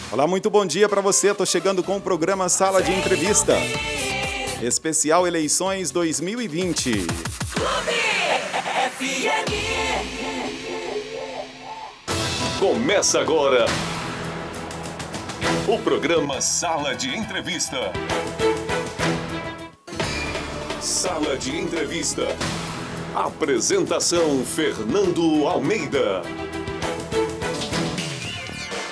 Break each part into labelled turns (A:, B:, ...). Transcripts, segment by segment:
A: Olá, muito bom dia para você. Estou chegando com o programa Sala de Entrevista, especial Eleições 2020.
B: Começa agora o programa Sala de Entrevista. Sala de Entrevista. Apresentação Fernando Almeida.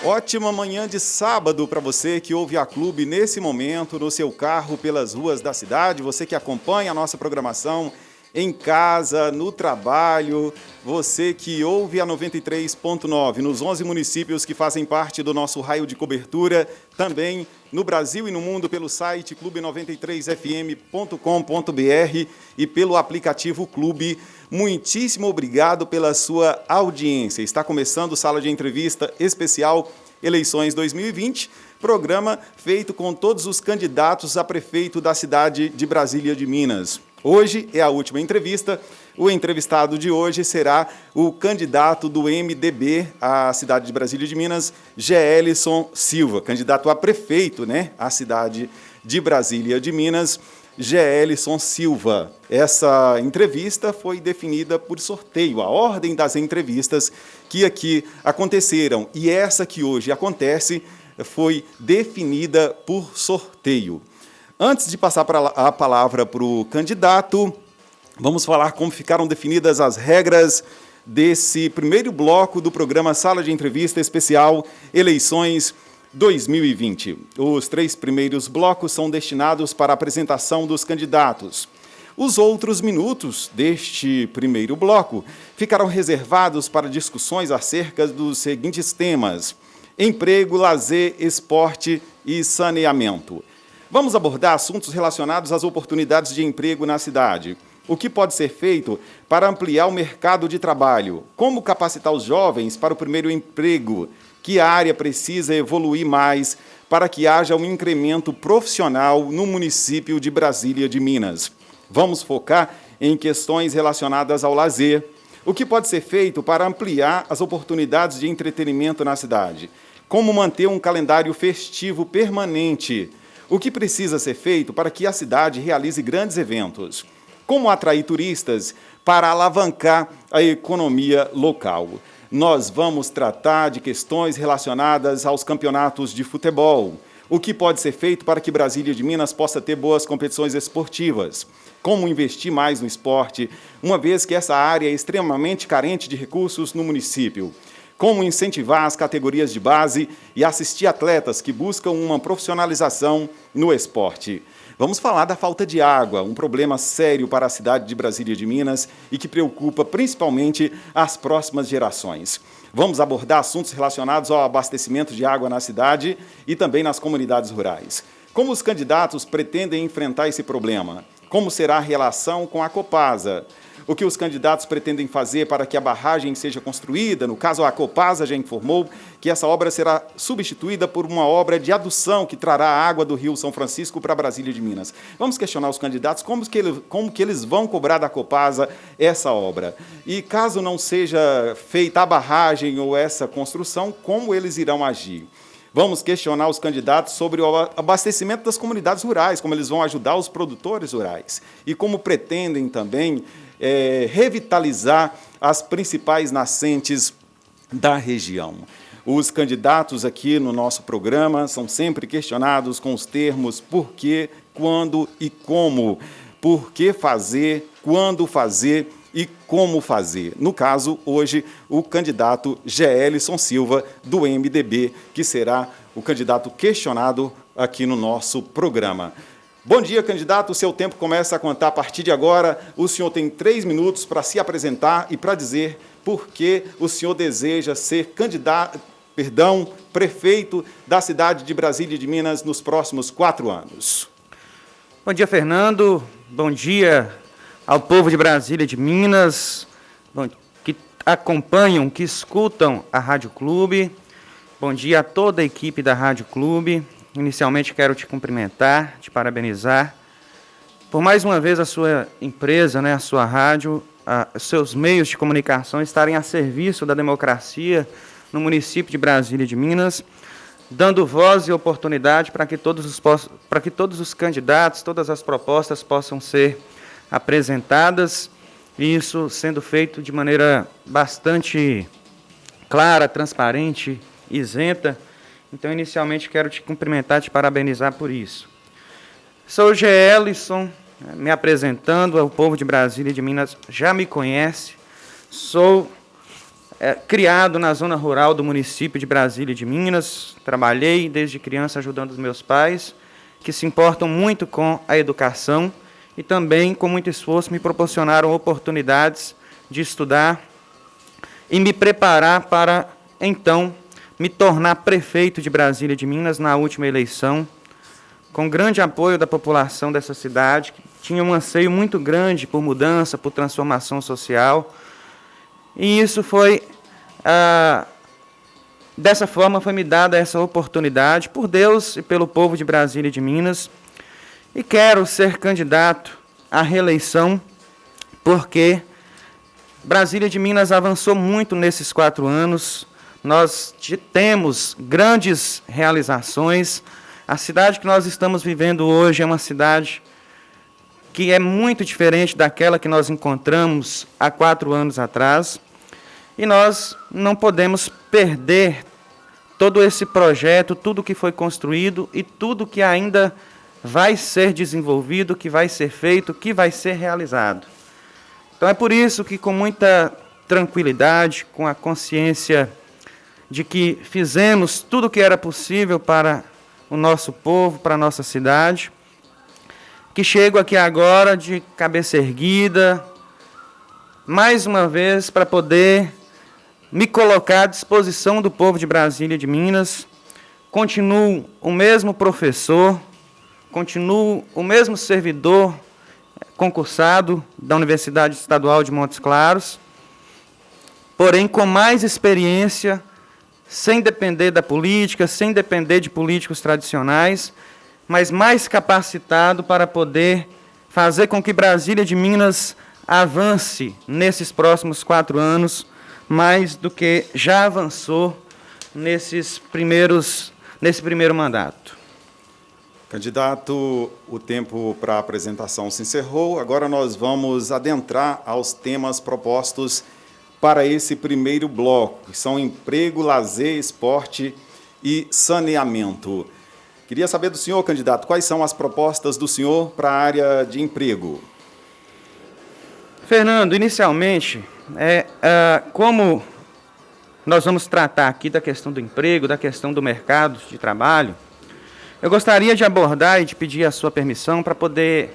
A: Ótima manhã de sábado para você que ouve a Clube nesse momento, no seu carro, pelas ruas da cidade, você que acompanha a nossa programação em casa, no trabalho, você que ouve a 93.9 nos 11 municípios que fazem parte do nosso raio de cobertura, também no Brasil e no mundo pelo site clube93fm.com.br e pelo aplicativo Clube. Muitíssimo obrigado pela sua audiência. Está começando o Sala de Entrevista especial Eleições 2020, programa feito com todos os candidatos a prefeito da cidade de Brasília de Minas. Hoje é a última entrevista. O entrevistado de hoje será o candidato do MDB à cidade de Brasília de Minas, Geelison Silva, candidato a prefeito, à cidade de Brasília de Minas, Geelison Silva. Essa entrevista foi definida por sorteio, a ordem das entrevistas que aqui aconteceram. E essa que hoje acontece foi definida por sorteio. Antes de passar a palavra para o candidato, vamos falar como ficaram definidas as regras desse primeiro bloco do programa Sala de Entrevista Especial Eleições 2020. Os 3 primeiros blocos são destinados para a apresentação dos candidatos. Os outros minutos deste primeiro bloco ficarão reservados para discussões acerca dos seguintes temas: emprego, lazer, esporte e saneamento. Vamos abordar assuntos relacionados às oportunidades de emprego na cidade. O que pode ser feito para ampliar o mercado de trabalho? Como capacitar os jovens para o primeiro emprego? Que área precisa evoluir mais para que haja um incremento profissional no município de Brasília de Minas? Vamos focar em questões relacionadas ao lazer. O que pode ser feito para ampliar as oportunidades de entretenimento na cidade? Como manter um calendário festivo permanente? O que precisa ser feito para que a cidade realize grandes eventos? Como atrair turistas para alavancar a economia local? Nós vamos tratar de questões relacionadas aos campeonatos de futebol. O que pode ser feito para que Brasília de Minas possa ter boas competições esportivas? Como investir mais no esporte, uma vez que essa área é extremamente carente de recursos no município? Como incentivar as categorias de base e assistir atletas que buscam uma profissionalização no esporte? Vamos falar da falta de água, um problema sério para a cidade de Brasília de Minas e que preocupa principalmente as próximas gerações. Vamos abordar assuntos relacionados ao abastecimento de água na cidade e também nas comunidades rurais. Como os candidatos pretendem enfrentar esse problema? Como será a relação com a Copasa? O que os candidatos pretendem fazer para que a barragem seja construída? No caso, a Copasa já informou que essa obra será substituída por uma obra de adução que trará a água do Rio São Francisco para Brasília de Minas. Vamos questionar os candidatos como que eles vão cobrar da Copasa essa obra. E caso não seja feita a barragem ou essa construção, como eles irão agir? Vamos questionar os candidatos sobre o abastecimento das comunidades rurais, como eles vão ajudar os produtores rurais e como pretendem também revitalizar as principais nascentes da região. Os candidatos aqui no nosso programa são sempre questionados com os termos por quê, quando e como. Por que fazer, quando fazer e como fazer. No caso, hoje, o candidato Geelison Silva, do MDB, que será o candidato questionado aqui no nosso programa. Bom dia, candidato. O seu tempo começa a contar a partir de agora. O senhor tem 3 minutos para se apresentar e para dizer por que o senhor deseja ser prefeito da cidade de Brasília de Minas nos próximos 4 anos.
C: Bom dia, Fernando. Bom dia ao povo de Brasília de Minas, que acompanham, que escutam a Rádio Clube. Bom dia a toda a equipe da Rádio Clube. Inicialmente quero te cumprimentar, te parabenizar por mais uma vez a sua empresa, a sua rádio, seus meios de comunicação estarem a serviço da democracia no município de Brasília de Minas. dando voz e oportunidade para que todos os candidatos, todas as propostas possam ser apresentadas, e isso sendo feito de maneira bastante clara, transparente, isenta. Então, inicialmente, quero te cumprimentar, te parabenizar por isso. Sou o Geelison, me apresentando, o povo de Brasília e de Minas já me conhece. Sou criado na zona rural do município de Brasília e de Minas. Trabalhei desde criança ajudando os meus pais, que se importam muito com a educação e também, com muito esforço, me proporcionaram oportunidades de estudar e me preparar para, então, me tornar prefeito de Brasília e de Minas na última eleição, com grande apoio da população dessa cidade, que tinha um anseio muito grande por mudança, por transformação social. E isso foi, dessa forma, foi me dada essa oportunidade por Deus e pelo povo de Brasília e de Minas. E quero ser candidato à reeleição, porque Brasília de Minas avançou muito nesses 4 anos. Nós temos grandes realizações. A cidade que nós estamos vivendo hoje é uma cidade que é muito diferente daquela que nós encontramos há 4 anos atrás. E nós não podemos perder todo esse projeto, tudo que foi construído e tudo que ainda vai ser desenvolvido, que vai ser feito, que vai ser realizado. Então é por isso que, com muita tranquilidade, com a consciência de que fizemos tudo o que era possível para o nosso povo, para a nossa cidade, que chego aqui agora de cabeça erguida, mais uma vez, para poder me colocar à disposição do povo de Brasília e de Minas. Continuo o mesmo professor, continuo o mesmo servidor concursado da Universidade Estadual de Montes Claros, porém com mais experiência, sem depender da política, sem depender de políticos tradicionais, mas mais capacitado para poder fazer com que Brasília de Minas avance nesses próximos 4 anos, mais do que já avançou nesse primeiro mandato.
A: Candidato, o tempo para a apresentação se encerrou. Agora nós vamos adentrar aos temas propostos para esse primeiro bloco, que são emprego, lazer, esporte e saneamento. Queria saber do senhor, candidato, quais são as propostas do senhor para a área de emprego?
C: Fernando, inicialmente, como nós vamos tratar aqui da questão do emprego, da questão do mercado de trabalho, eu gostaria de abordar e de pedir a sua permissão para poder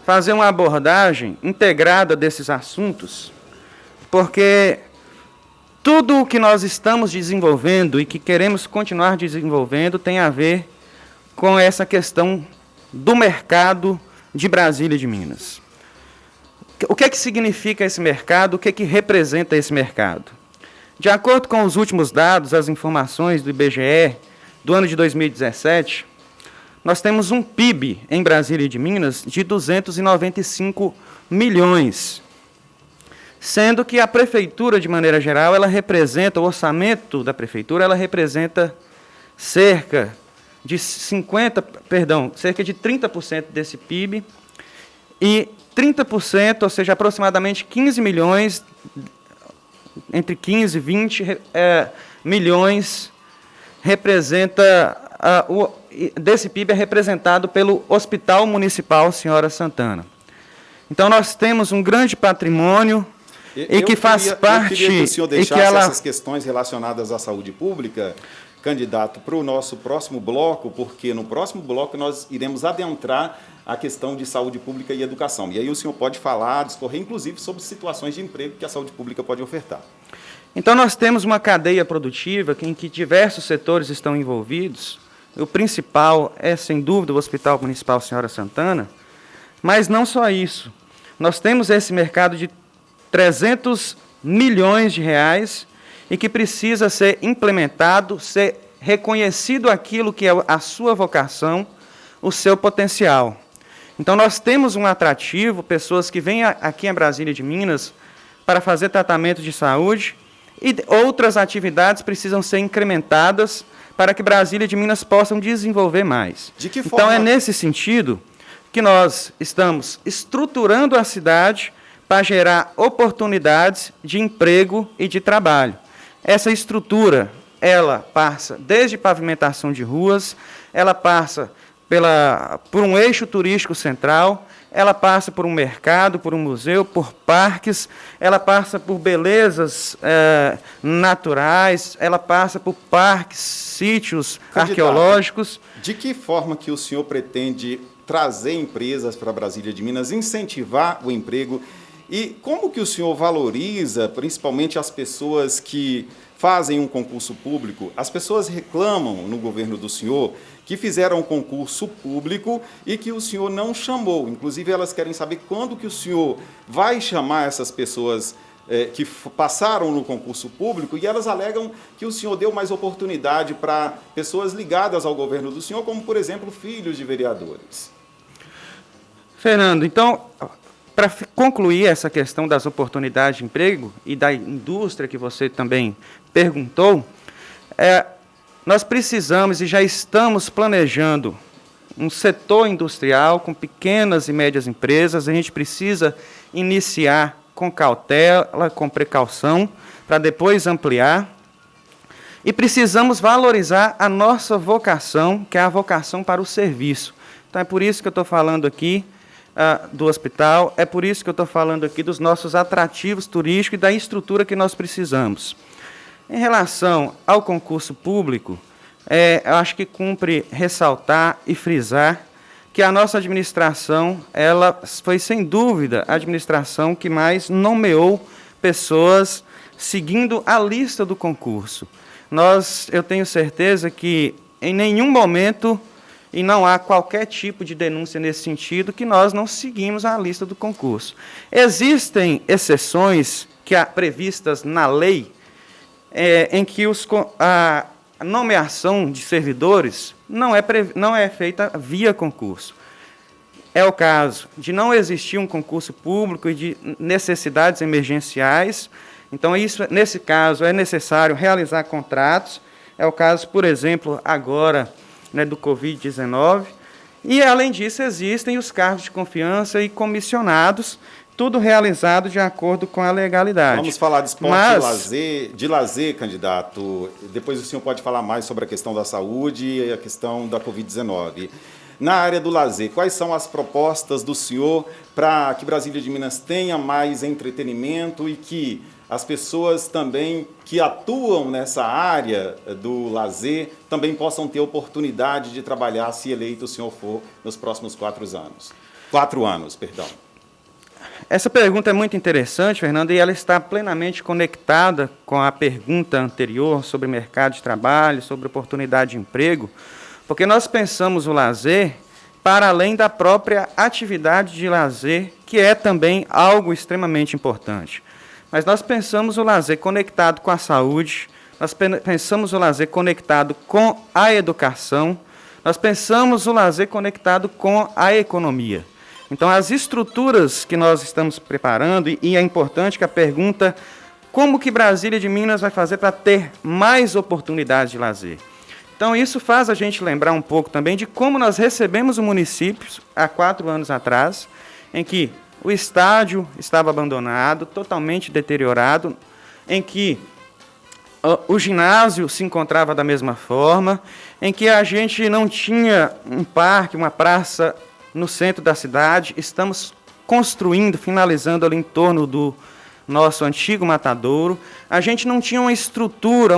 C: fazer uma abordagem integrada desses assuntos, porque tudo o que nós estamos desenvolvendo e que queremos continuar desenvolvendo tem a ver com essa questão do mercado de Brasília e de Minas. O que é que significa esse mercado? O que é que representa esse mercado? De acordo com os últimos dados, as informações do IBGE do ano de 2017, nós temos um PIB em Brasília e de Minas de 295 milhões, sendo que a prefeitura, de maneira geral, ela representa, o orçamento da prefeitura, ela representa cerca de 30% desse PIB, e 30%, ou seja, aproximadamente 15 milhões, entre 15 e 20 milhões, desse PIB é representado pelo Hospital Municipal Senhora Santana. Então, nós temos um grande patrimônio e que faz parte... Eu queria que o senhor deixasse essas questões relacionadas à saúde pública, candidato, para o nosso próximo bloco, porque no próximo bloco nós iremos adentrar a questão de saúde pública e educação. E aí o senhor pode falar, discorrer, inclusive, sobre situações de emprego que a saúde pública pode ofertar. Então, nós temos uma cadeia produtiva em que diversos setores estão envolvidos. O principal é, sem dúvida, o Hospital Municipal Senhora Santana, mas não só isso. Nós temos esse mercado de 300 milhões de reais e que precisa ser implementado, ser reconhecido aquilo que é a sua vocação, o seu potencial. Então, nós temos um atrativo, pessoas que vêm aqui em Brasília de Minas para fazer tratamento de saúde E outras atividades precisam ser incrementadas para que Brasília de Minas possam desenvolver mais.
A: De que
C: Então,
A: forma?
C: é nesse sentido que nós estamos estruturando a cidade para gerar oportunidades de emprego e de trabalho. Essa estrutura, ela passa desde pavimentação de ruas, ela passa por um eixo turístico central, ela passa por um mercado, por um museu, por parques, ela passa por belezas naturais, ela passa por parques, sítios arqueológicos.
A: De que forma que o senhor pretende trazer empresas para Brasília de Minas, incentivar o emprego? E como que o senhor valoriza, principalmente as pessoas que fazem um concurso público? As pessoas reclamam no governo do senhor que fizeram um concurso público e que o senhor não chamou. Inclusive, elas querem saber quando que o senhor vai chamar essas pessoas que passaram no concurso público, e elas alegam que o senhor deu mais oportunidade para pessoas ligadas ao governo do senhor, como, por exemplo, filhos de vereadores.
C: Fernando, então, para concluir essa questão das oportunidades de emprego e da indústria que você também perguntou, nós precisamos e já estamos planejando um setor industrial com pequenas e médias empresas. A gente precisa iniciar com cautela, com precaução, para depois ampliar. E precisamos valorizar a nossa vocação, que é a vocação para o serviço. Então, é por isso que eu estou falando aqui do hospital, é por isso que eu estou falando aqui dos nossos atrativos turísticos e da estrutura que nós precisamos. Em relação ao concurso público, eu acho que cumpre ressaltar e frisar que a nossa administração, ela foi, sem dúvida, a administração que mais nomeou pessoas seguindo a lista do concurso. Eu tenho certeza que, em nenhum momento, e não há qualquer tipo de denúncia nesse sentido, que nós não seguimos a lista do concurso. Existem exceções previstas na lei, em que a nomeação de servidores não é feita via concurso. É o caso de não existir um concurso público e de necessidades emergenciais. Então, nesse caso, é necessário realizar contratos. É o caso, por exemplo, agora, do Covid-19. E, além disso, existem os cargos de confiança e comissionados, tudo realizado de acordo com a legalidade.
A: Vamos falar de esporte de lazer, candidato. Depois o senhor pode falar mais sobre a questão da saúde e a questão da Covid-19. Na área do lazer, quais são as propostas do senhor para que Brasília de Minas tenha mais entretenimento e que as pessoas também que atuam nessa área do lazer também possam ter oportunidade de trabalhar, se eleito o senhor for, nos próximos 4 anos? 4 anos, perdão.
C: Essa pergunta é muito interessante, Fernando, e ela está plenamente conectada com a pergunta anterior sobre mercado de trabalho, sobre oportunidade de emprego, porque nós pensamos o lazer para além da própria atividade de lazer, que é também algo extremamente importante. Mas nós pensamos o lazer conectado com a saúde, nós pensamos o lazer conectado com a educação, nós pensamos o lazer conectado com a economia. Então, as estruturas que nós estamos preparando, e é importante que a pergunta, como que Brasília de Minas vai fazer para ter mais oportunidades de lazer? Então, isso faz a gente lembrar um pouco também de como nós recebemos o município há 4 anos atrás, em que o estádio estava abandonado, totalmente deteriorado, em que o ginásio se encontrava da mesma forma, em que a gente não tinha um parque, uma praça no centro da cidade. Estamos construindo, finalizando ali em torno do nosso antigo matadouro. A gente não tinha uma estrutura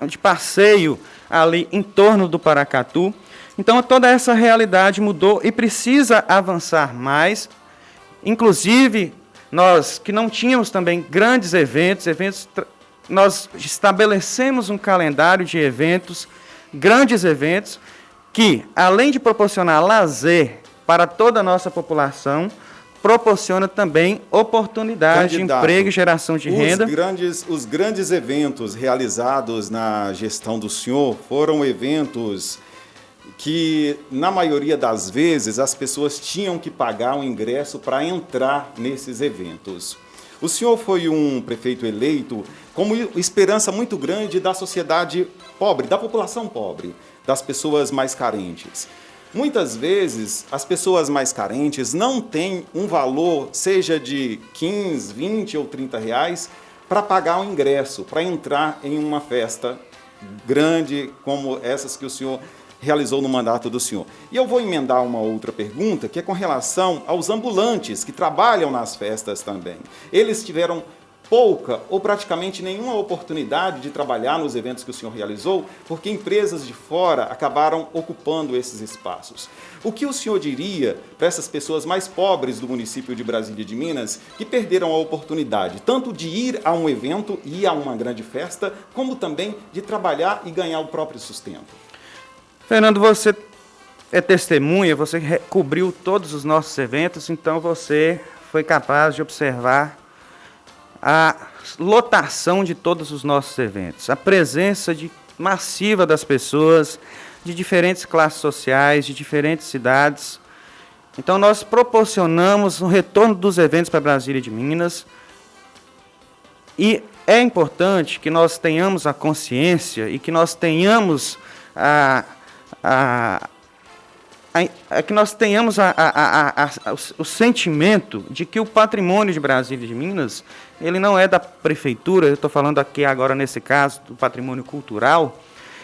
C: de passeio ali em torno do Paracatu. Então, toda essa realidade mudou e precisa avançar mais. Inclusive, nós que não tínhamos também grandes nós estabelecemos um calendário de eventos, grandes eventos, que, além de proporcionar lazer para toda a nossa população, proporciona também oportunidade de emprego e geração de renda.
A: Os grandes eventos realizados na gestão do senhor foram eventos que, na maioria das vezes, as pessoas tinham que pagar um ingresso para entrar nesses eventos. O senhor foi um prefeito eleito como esperança muito grande da sociedade pobre, da população pobre, das pessoas mais carentes. Muitas vezes, as pessoas mais carentes não têm um valor, seja de 15, 20 ou 30 reais, para pagar o ingresso, para entrar em uma festa grande como essas que o senhor realizou no mandato do senhor. E eu vou emendar uma outra pergunta, que é com relação aos ambulantes que trabalham nas festas também. Eles tiveram pouca ou praticamente nenhuma oportunidade de trabalhar nos eventos que o senhor realizou, porque empresas de fora acabaram ocupando esses espaços. O que o senhor diria para essas pessoas mais pobres do município de Brasília de Minas, que perderam a oportunidade tanto de ir a um evento e a uma grande festa, como também de trabalhar e ganhar o próprio sustento?
C: Fernando, você é testemunha, você cobriu todos os nossos eventos, então você foi capaz de observar a lotação de todos os nossos eventos, a presença massiva das pessoas de diferentes classes sociais, de diferentes cidades. Então, nós proporcionamos o retorno dos eventos para Brasília de Minas e é importante que nós tenhamos a consciência e que nós tenhamos o sentimento de que o patrimônio de Brasília de Minas, ele não é da prefeitura, eu estou falando aqui agora nesse caso do patrimônio cultural,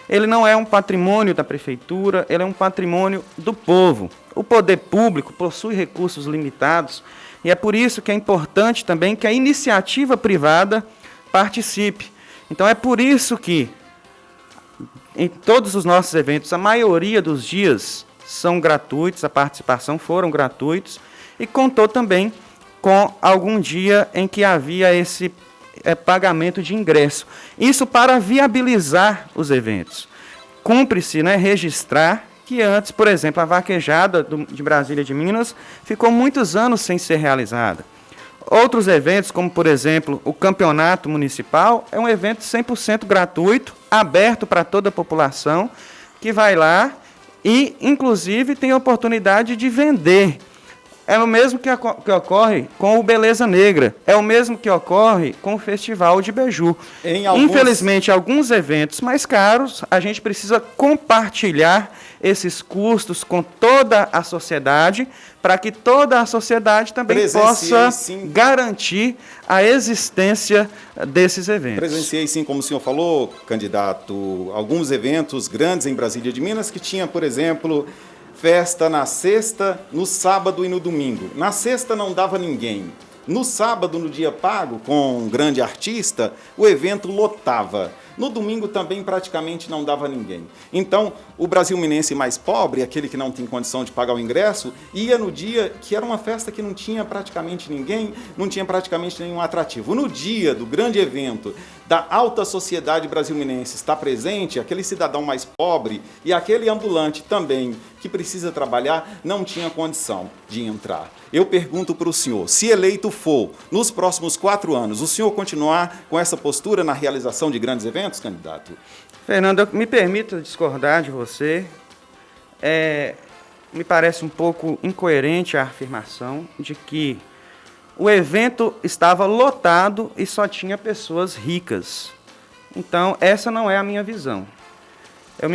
C: ele não é um patrimônio da prefeitura, ele é um patrimônio do povo. O poder público possui recursos limitados e é por isso que é importante também que a iniciativa privada participe. Então é por isso que em todos os nossos eventos, a maioria dos dias são gratuitos, a participação foram gratuitos, e contou também com algum dia em que havia esse pagamento de ingresso. Isso para viabilizar os eventos. Cumpre-se, registrar que antes, por exemplo, a vaquejada de Brasília de Minas ficou muitos anos sem ser realizada. Outros eventos, como por exemplo o campeonato municipal, é um evento 100% gratuito, aberto para toda a população, que vai lá e, inclusive, tem a oportunidade de vender. É o mesmo que ocorre com o Beleza Negra, é o mesmo que ocorre com o Festival de Beju. Infelizmente, alguns eventos mais caros, a gente precisa compartilhar esses custos com toda a sociedade, para que toda a sociedade também possa garantir a existência desses eventos.
A: Presenciei, sim, como o senhor falou, candidato, alguns eventos grandes em Brasília de Minas que tinha, por exemplo, festa na sexta, no sábado e no domingo. Na sexta não dava ninguém. No sábado, no dia pago, com um grande artista, o evento lotava. No domingo também praticamente não dava ninguém. Então, o brasilminense mais pobre, aquele que não tem condição de pagar o ingresso, ia no dia que era uma festa que não tinha praticamente ninguém, não tinha praticamente nenhum atrativo. No dia do grande evento da alta sociedade brasilminense está presente, aquele cidadão mais pobre e aquele ambulante também que precisa trabalhar, não tinha condição de entrar. Eu pergunto para o senhor, se eleito for, nos próximos 4 anos, o senhor continuar com essa postura na realização de grandes eventos, candidato?
C: Fernando, me permita discordar de você. Me parece um pouco incoerente a afirmação de que o evento estava lotado e só tinha pessoas ricas. Então, essa não é a minha visão. Eu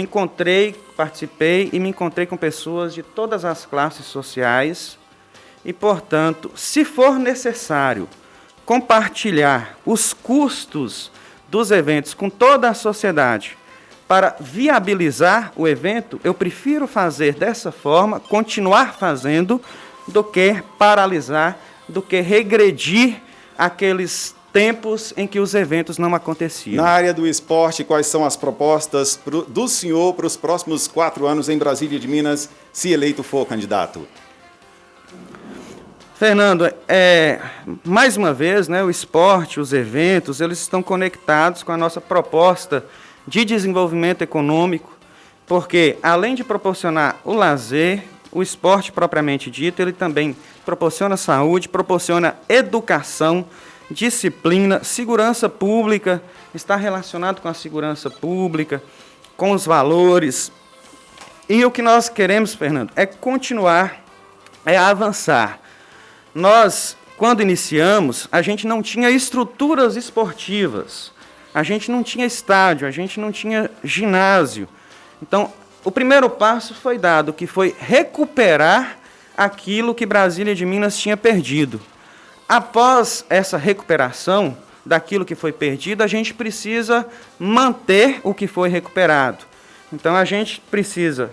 C: participei e me encontrei com pessoas de todas as classes sociais e, portanto, se for necessário compartilhar os custos dos eventos com toda a sociedade para viabilizar o evento, eu prefiro fazer dessa forma, continuar fazendo, do que paralisar, do que regredir aqueles tempos em que os eventos não aconteciam.
A: Na área do esporte, quais são as propostas do senhor para os próximos 4 anos em Brasília de Minas, se eleito for candidato?
C: Fernando, mais uma vez, o esporte, os eventos, eles estão conectados com a nossa proposta de desenvolvimento econômico, porque além de proporcionar o lazer, o esporte propriamente dito, ele também proporciona saúde, proporciona educação, disciplina, segurança pública, está relacionado com a segurança pública, com os valores. E o que nós queremos, Fernando, é continuar, avançar. Nós, quando iniciamos, a gente não tinha estruturas esportivas. a gente não tinha estádio, a gente não tinha ginásio. Então, o primeiro passo foi dado, que foi recuperar aquilo que Brasília de Minas tinha perdido. Após essa recuperação daquilo que foi perdido, a gente precisa manter o que foi recuperado. Então, a gente precisa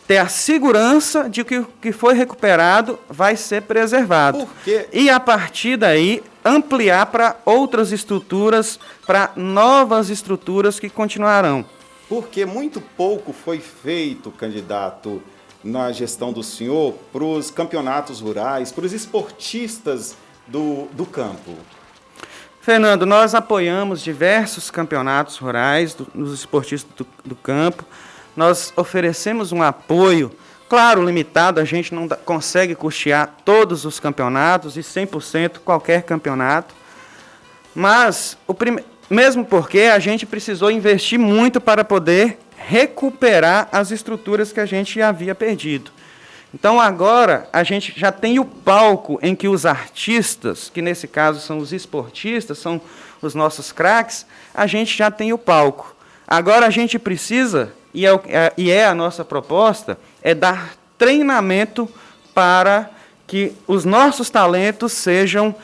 C: ter a segurança de que o que foi recuperado vai ser preservado.
A: Por quê?
C: E, a partir daí, ampliar para outras estruturas, para novas estruturas que continuarão.
A: Porque muito pouco foi feito, candidato, na gestão do senhor, para os campeonatos rurais, para os esportistas do campo.
C: Fernando, nós apoiamos diversos campeonatos rurais dos esportistas do campo. Nós oferecemos um apoio, claro, limitado, a gente não consegue custear todos os campeonatos e 100% qualquer campeonato, mas mesmo porque a gente precisou investir muito para poder recuperar as estruturas que a gente havia perdido. Então agora a gente já tem o palco em que os artistas, que nesse caso são os esportistas, são os nossos craques, a gente já tem o palco. Agora a gente precisa, e é a nossa proposta, é dar treinamento para que os nossos talentos sejam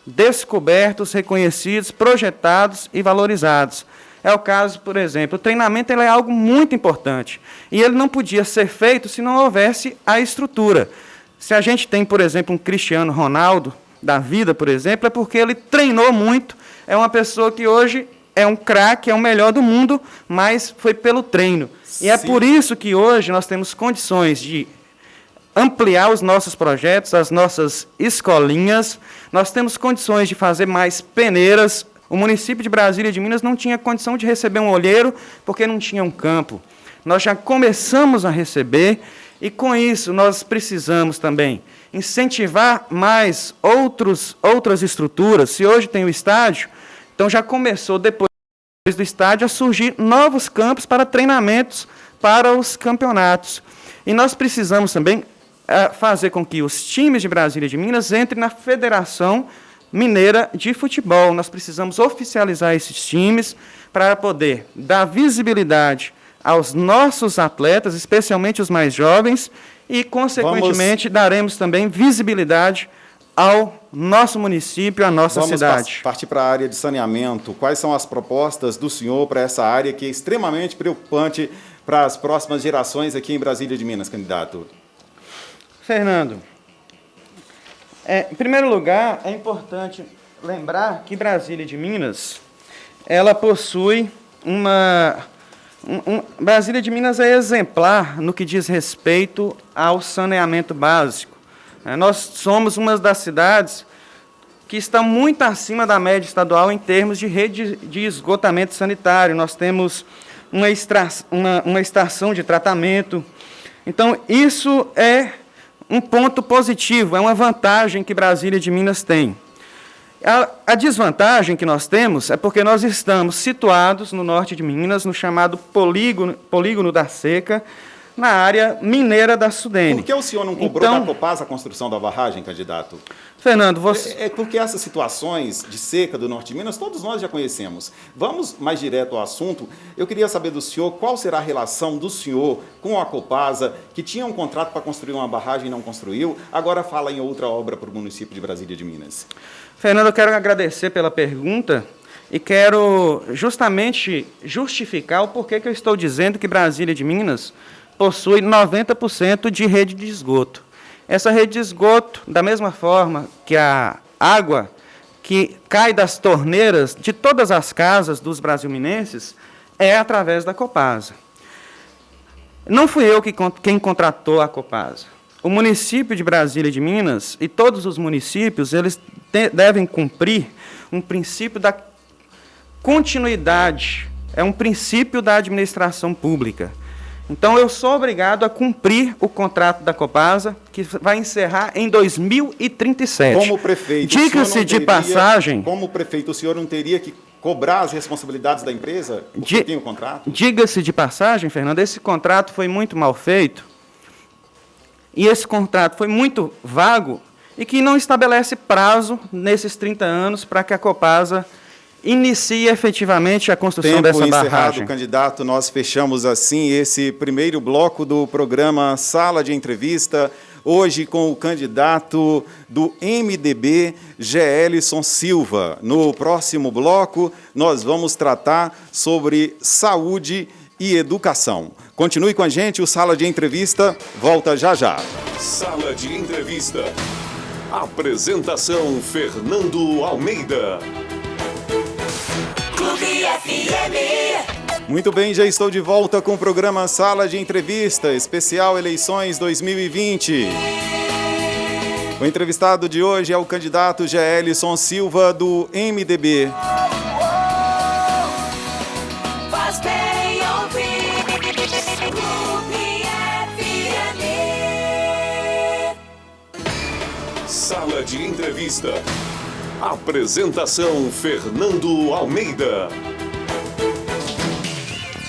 C: descobertos, reconhecidos, projetados e valorizados. É o caso, por exemplo, o treinamento ele é algo muito importante. E ele não podia ser feito se não houvesse a estrutura. Se a gente tem, por exemplo, um Cristiano Ronaldo da vida, por exemplo, é porque ele treinou muito, é uma pessoa que hoje é um craque, é o melhor do mundo, mas foi pelo treino. E é por isso que hoje nós temos condições de ampliar os nossos projetos, as nossas escolinhas, nós temos condições de fazer mais peneiras. O município de Brasília de Minas não tinha condição de receber um olheiro porque não tinha um campo. Nós já começamos a receber e, com isso, nós precisamos também incentivar mais outras estruturas. Se hoje tem o estádio, então já começou, depois do estádio, a surgir novos campos para treinamentos para os campeonatos. E nós precisamos também fazer com que os times de Brasília de Minas entrem na Federação Mineira de Futebol. Nós precisamos oficializar esses times para poder dar visibilidade aos nossos atletas, especialmente os mais jovens, e, consequentemente, daremos também visibilidade ao nosso município, à nossa cidade.
A: Vamos partir para a área de saneamento. Quais são as propostas do senhor para essa área que é extremamente preocupante para as próximas gerações aqui em Brasília de Minas, candidato?
C: Fernando, em primeiro lugar, é importante lembrar que Brasília de Minas, ela possui Brasília de Minas é exemplar no que diz respeito ao saneamento básico. Nós somos uma das cidades que está muito acima da média estadual em termos de rede de esgotamento sanitário. Nós temos uma estação de tratamento. Então, isso é um ponto positivo, é uma vantagem que Brasília de Minas tem. A desvantagem que nós temos é porque nós estamos situados no norte de Minas, no chamado polígono da Seca, na área mineira da Sudene.
A: Por que o senhor não cobrou da Copasa a construção da barragem, candidato?
C: Fernando, você...
A: É porque essas situações de seca do norte de Minas, todos nós já conhecemos. Vamos mais direto ao assunto. Eu queria saber do senhor qual será a relação do senhor com a Copasa, que tinha um contrato para construir uma barragem e não construiu, agora fala em outra obra para o município de Brasília de Minas.
C: Fernando, eu quero agradecer pela pergunta e quero justamente justificar o porquê que eu estou dizendo que Brasília de Minas possui 90% de rede de esgoto. Essa rede de esgoto, da mesma forma que a água que cai das torneiras de todas as casas dos brasilminenses, é através da Copasa. Não fui eu quem contratou a Copasa. O município de Brasília de Minas e todos os municípios, eles devem cumprir um princípio da continuidade, é um princípio da administração pública. Então, eu sou obrigado a cumprir o contrato da Copasa, que vai encerrar em 2037.
A: Como prefeito,
C: diga-se de passagem...
A: Como prefeito, o senhor não teria que cobrar as responsabilidades da empresa? Porque tem o contrato?
C: Diga-se de passagem, Fernando, esse contrato foi muito mal feito, e esse contrato foi muito vago, e que não estabelece prazo nesses 30 anos para que a Copasa inicie efetivamente a construção
A: Tempo
C: dessa
A: encerrado,
C: barragem.
A: candidato. Nós fechamos assim esse primeiro bloco do programa Sala de Entrevista, hoje com o candidato do MDB, Gelson Silva. No próximo bloco, nós vamos tratar sobre saúde e educação. Continue com a gente, o Sala de Entrevista volta já já.
B: Sala de Entrevista. Apresentação Fernando Almeida.
D: Clube FM.
A: Muito bem, já estou de volta com o programa Sala de Entrevista, especial Eleições 2020. O entrevistado de hoje é o candidato Gelson Silva, do MDB.
D: Faz bem ouvir. Clube FM.
B: Sala de Entrevista. Apresentação Fernando Almeida.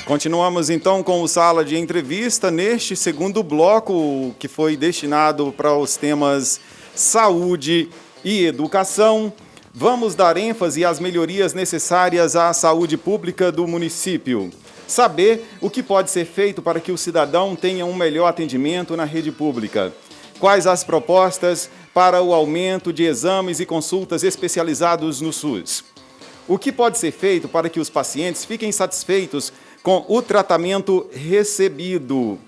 A: Continuamos então com o Sala de Entrevista neste segundo bloco, que foi destinado para os temas saúde e educação. Vamos dar ênfase às melhorias necessárias à saúde pública do município. Saber o que pode ser feito para que o cidadão tenha um melhor atendimento na rede pública. Quais as propostas para o aumento de exames e consultas especializados no SUS? O que pode ser feito para que os pacientes fiquem satisfeitos com o tratamento recebido?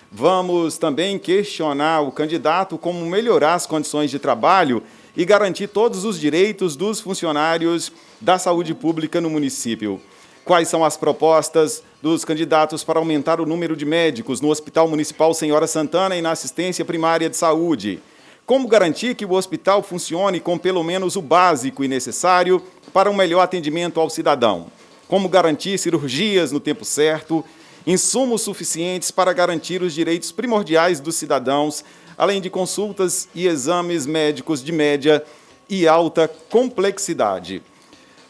A: Vamos também questionar o candidato como melhorar as condições de trabalho e garantir todos os direitos dos funcionários da saúde pública no município. Quais são as propostas dos candidatos para aumentar o número de médicos no Hospital Municipal Senhora Santana e na assistência primária de saúde? Como garantir que o hospital funcione com pelo menos o básico e necessário para um melhor atendimento ao cidadão? Como garantir cirurgias no tempo certo, insumos suficientes para garantir os direitos primordiais dos cidadãos, além de consultas e exames médicos de média e alta complexidade.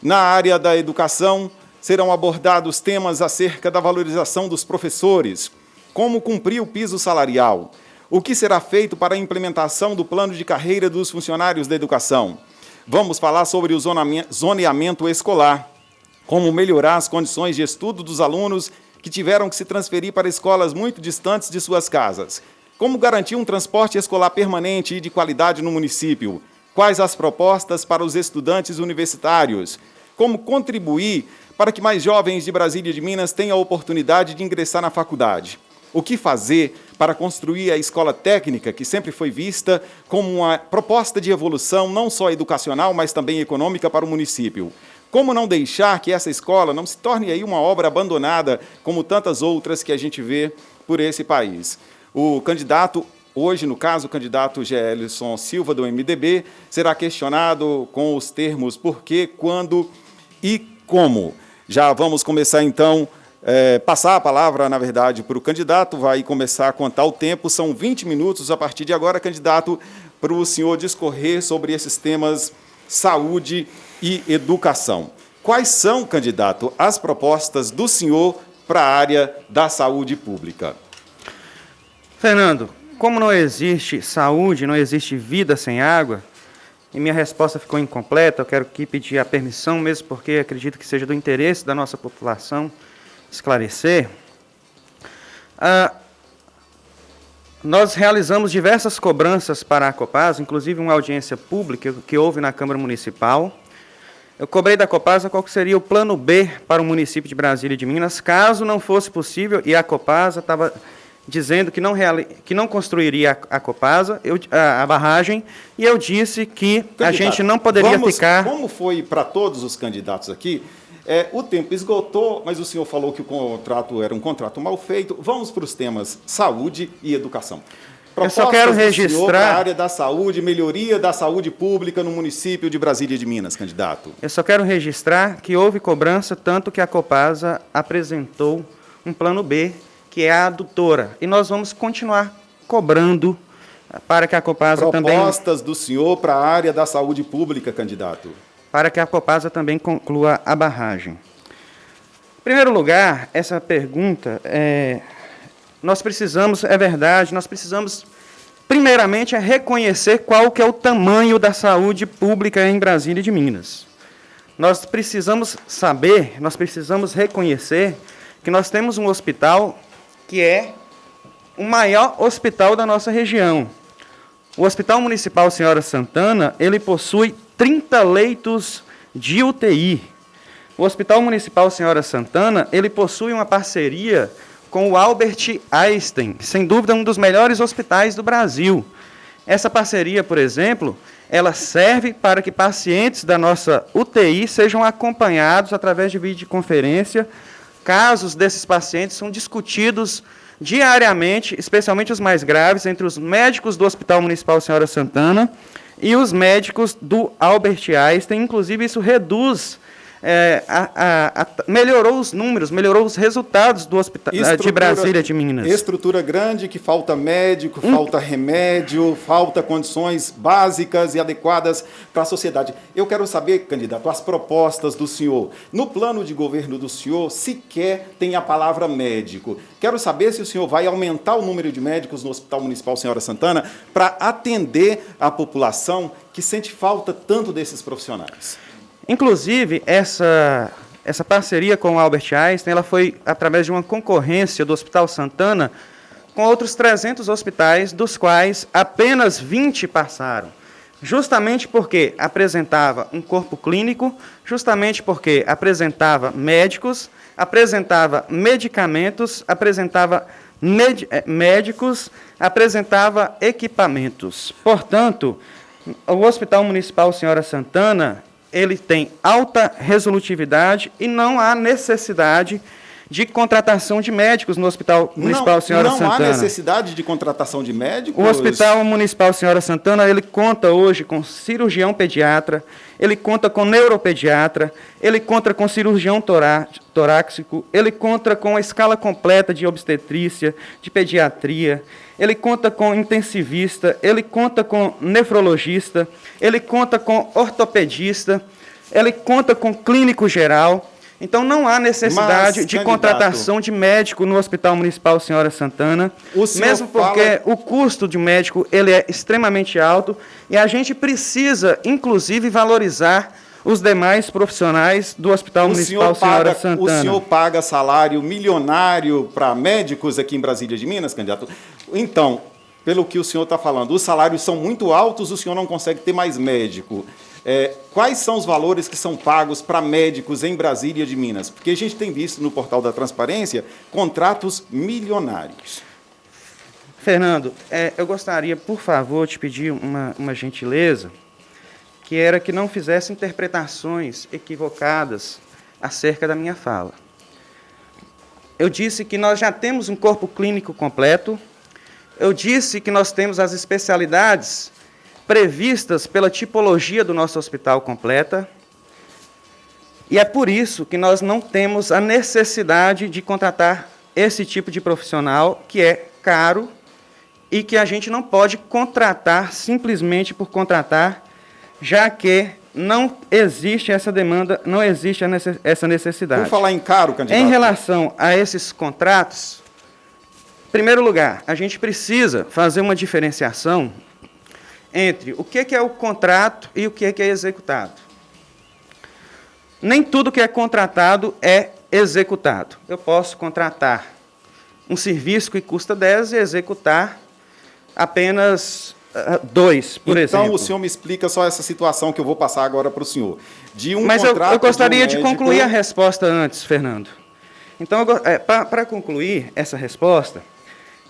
A: Na área da educação, serão abordados temas acerca da valorização dos professores, como cumprir o piso salarial, o que será feito para a implementação do plano de carreira dos funcionários da educação. Vamos falar sobre o zoneamento escolar, como melhorar as condições de estudo dos alunos que tiveram que se transferir para escolas muito distantes de suas casas. Como garantir um transporte escolar permanente e de qualidade no município? Quais as propostas para os estudantes universitários? Como contribuir para que mais jovens de Brasília e de Minas tenham a oportunidade de ingressar na faculdade? O que fazer para construir a escola técnica, que sempre foi vista como uma proposta de evolução não só educacional, mas também econômica para o município? Como não deixar que essa escola não se torne aí uma obra abandonada, como tantas outras que a gente vê por esse país? O candidato, hoje no caso, o candidato Gelson Silva, do MDB, será questionado com os termos por quê, quando e como. Já vamos começar então, passar a palavra, na verdade, para o candidato, vai começar a contar o tempo, são 20 minutos a partir de agora, candidato, para o senhor discorrer sobre esses temas saúde e educação. Quais são, candidato, as propostas do senhor para a área da saúde pública?
C: Fernando, como não existe saúde, não existe vida sem água, e minha resposta ficou incompleta, eu quero aqui pedir a permissão, mesmo porque acredito que seja do interesse da nossa população esclarecer. Nós realizamos diversas cobranças para a Copasa, inclusive uma audiência pública que houve na Câmara Municipal. Eu cobrei da Copasa qual seria o plano B para o município de Brasília e de Minas, caso não fosse possível, e a Copasa estava dizendo que não construiria a Copasa, a barragem, e eu disse que candidato, a gente não poderia ficar...
A: Como foi para todos os candidatos aqui, o tempo esgotou, mas o senhor falou que o contrato era um contrato mal feito. Vamos para os temas saúde e educação.
C: Eu só quero registrar
A: a área da saúde, melhoria da saúde pública no município de Brasília de Minas, candidato.
C: Eu só quero registrar que houve cobrança, tanto que a Copasa apresentou um plano B, que é a adutora. E nós vamos continuar cobrando para que a Copasa também...
A: Propostas do senhor para a área da saúde pública, candidato.
C: Para que a Copasa também conclua a barragem. Em primeiro lugar, essa pergunta, nós precisamos primeiramente, reconhecer qual que é o tamanho da saúde pública em Brasília de Minas. nós precisamos saber, nós precisamos reconhecer que nós temos um hospital que é o maior hospital da nossa região. O Hospital Municipal Senhora Santana, ele possui 30 leitos de UTI. O Hospital Municipal Senhora Santana, ele possui uma parceria com o Albert Einstein, sem dúvida um dos melhores hospitais do Brasil. Essa parceria, por exemplo, ela serve para que pacientes da nossa UTI sejam acompanhados através de videoconferência. Casos desses pacientes são discutidos diariamente, especialmente os mais graves, entre os médicos do Hospital Municipal Senhora Santana e os médicos do Albert Einstein. Inclusive, isso reduz, melhorou os números, melhorou os resultados do hospital de Brasília de Minas.
A: Estrutura grande, que falta médico, falta remédio, falta condições básicas e adequadas para a sociedade. Eu quero saber, candidato, as propostas do senhor. No plano de governo do senhor, sequer tem a palavra médico. Quero saber se o senhor vai aumentar o número de médicos no Hospital Municipal Senhora Santana para atender a população que sente falta tanto desses profissionais.
C: Inclusive, essa parceria com o Albert Einstein, ela foi através de uma concorrência do Hospital Santana com outros 300 hospitais, dos quais apenas 20 passaram. Justamente porque apresentava um corpo clínico, justamente porque apresentava médicos, apresentava medicamentos, apresentava médicos, apresentava equipamentos. Portanto, o Hospital Municipal Senhora Santana, ele tem alta resolutividade e não há necessidade de contratação de médicos no Hospital Municipal Senhora Santana.
A: Não há necessidade de contratação de médicos?
C: O Hospital Municipal Senhora Santana, ele conta hoje com cirurgião pediatra, ele conta com neuropediatra, ele conta com cirurgião torácico, ele conta com a escala completa de obstetrícia, de pediatria, ele conta com intensivista, ele conta com nefrologista, ele conta com ortopedista, ele conta com clínico geral. Então, não há necessidade de contratação de médico no Hospital Municipal Senhora Santana, mesmo porque o custo de médico ele é extremamente alto e a gente precisa, inclusive, valorizar os demais profissionais do Hospital Municipal Senhora Santana.
A: O senhor paga salário milionário para médicos aqui em Brasília de Minas, candidato? Então, pelo que o senhor está falando, os salários são muito altos, o senhor não consegue ter mais médico. Quais são os valores que são pagos para médicos em Brasília de Minas? Porque a gente tem visto no portal da Transparência contratos milionários.
C: Fernando, eu gostaria, por favor, de pedir uma gentileza, que era que não fizesse interpretações equivocadas acerca da minha fala. Eu disse que nós já temos um corpo clínico completo, eu disse que nós temos as especialidades previstas pela tipologia do nosso hospital completa, e é por isso que nós não temos a necessidade de contratar esse tipo de profissional, que é caro, e que a gente não pode contratar simplesmente por contratar, já que não existe essa demanda, não existe essa necessidade.
A: Por falar em caro, candidato.
C: Em relação a esses contratos, em primeiro lugar, a gente precisa fazer uma diferenciação entre o que é o contrato e o que é executado. Nem tudo que é contratado é executado. Eu posso contratar um serviço que custa 10 e executar apenas 2, por exemplo.
A: Então, o senhor me explica só essa situação que eu vou passar agora para o senhor.
C: Mas eu gostaria de concluir a resposta antes, Fernando. Então, para concluir essa resposta,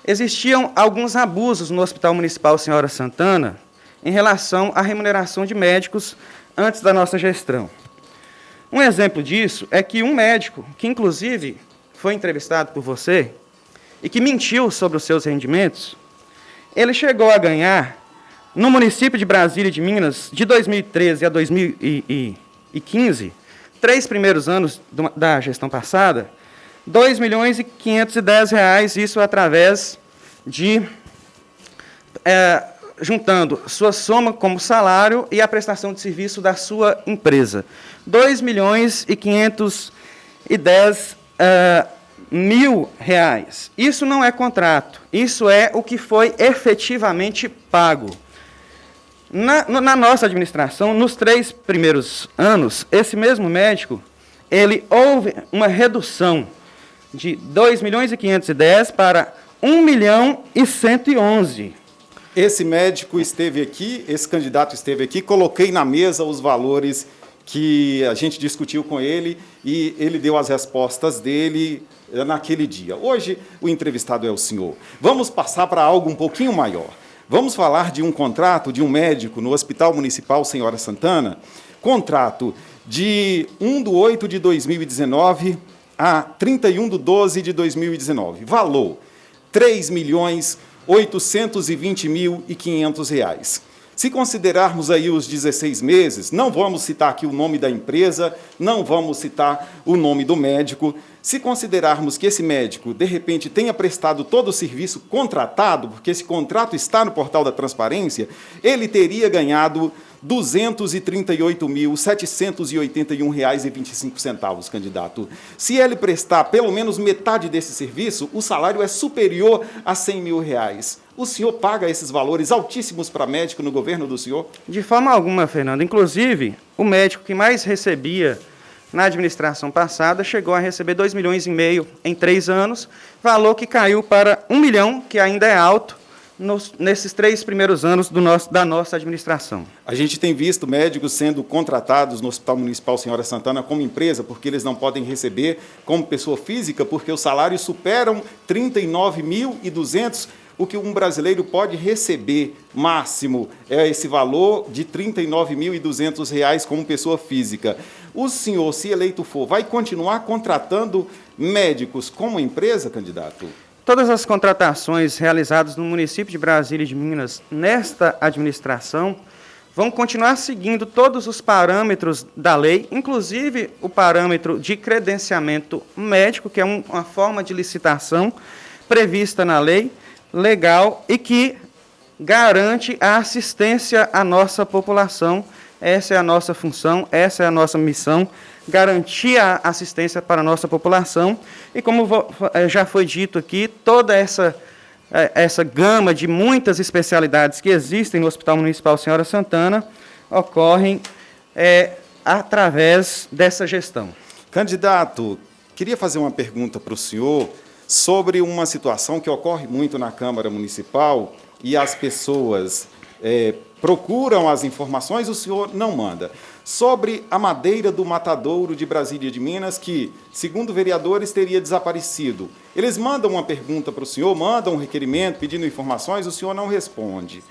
C: existiam alguns abusos no Hospital Municipal Senhora Santana em relação à remuneração de médicos antes da nossa gestão. Um exemplo disso é que um médico, que inclusive foi entrevistado por você, e que mentiu sobre os seus rendimentos, ele chegou a ganhar, no município de Brasília de Minas, de 2013 a 2015, 3 primeiros anos da gestão passada, R$ 2.510.000, isso através de... juntando sua soma como salário e a prestação de serviço da sua empresa. R$ 2.510.000. Isso não é contrato, isso é o que foi efetivamente pago. Na nossa administração, nos 3 primeiros anos, esse mesmo médico, ele houve uma redução de 2.510.000 para 1.111.000.
A: Esse médico esteve aqui, esse candidato esteve aqui, coloquei na mesa os valores que a gente discutiu com ele e ele deu as respostas dele naquele dia. Hoje, o entrevistado é o senhor. Vamos passar para algo um pouquinho maior. Vamos falar de um contrato de um médico no Hospital Municipal Senhora Santana, contrato de 1/8/2019 a 31/12/2019. Valor, R$ 3.820.500. Se considerarmos aí os 16 meses, não vamos citar aqui o nome da empresa, não vamos citar o nome do médico. Se considerarmos que esse médico, de repente, tenha prestado todo o serviço contratado, porque esse contrato está no portal da transparência, ele teria ganhado R$ 238.781,25, candidato. Se ele prestar pelo menos metade desse serviço, o salário é superior a R$ 100.000. O senhor paga esses valores altíssimos para médico no governo do senhor?
C: De forma alguma, Fernando. Inclusive, o médico que mais recebia na administração passada chegou a receber 2,5 milhões em 3 anos, valor que caiu para 1 milhão, que ainda é alto, nesses 3 primeiros anos da nossa administração.
A: A gente tem visto médicos sendo contratados no Hospital Municipal Senhora Santana como empresa, porque eles não podem receber como pessoa física, porque os salários superam 39.200. O que um brasileiro pode receber máximo é esse valor de R$ 39.200 como pessoa física. O senhor, se eleito for, vai continuar contratando médicos como empresa, candidato?
C: Todas as contratações realizadas no município de Brasília e de Minas nesta administração vão continuar seguindo todos os parâmetros da lei, inclusive o parâmetro de credenciamento médico, que é uma forma de licitação prevista na lei, legal e que garante a assistência à nossa população. Essa é a nossa função, essa é a nossa missão, garantir a assistência para a nossa população. E como já foi dito aqui, toda essa gama de muitas especialidades que existem no Hospital Municipal Senhora Santana ocorrem através dessa gestão.
A: Candidato, queria fazer uma pergunta para o senhor sobre uma situação que ocorre muito na Câmara Municipal e as pessoas procuram as informações, o senhor não manda. Sobre a madeira do matadouro de Brasília de Minas, que, segundo vereadores, teria desaparecido. Eles mandam uma pergunta para o senhor, mandam um requerimento pedindo informações, o senhor não responde.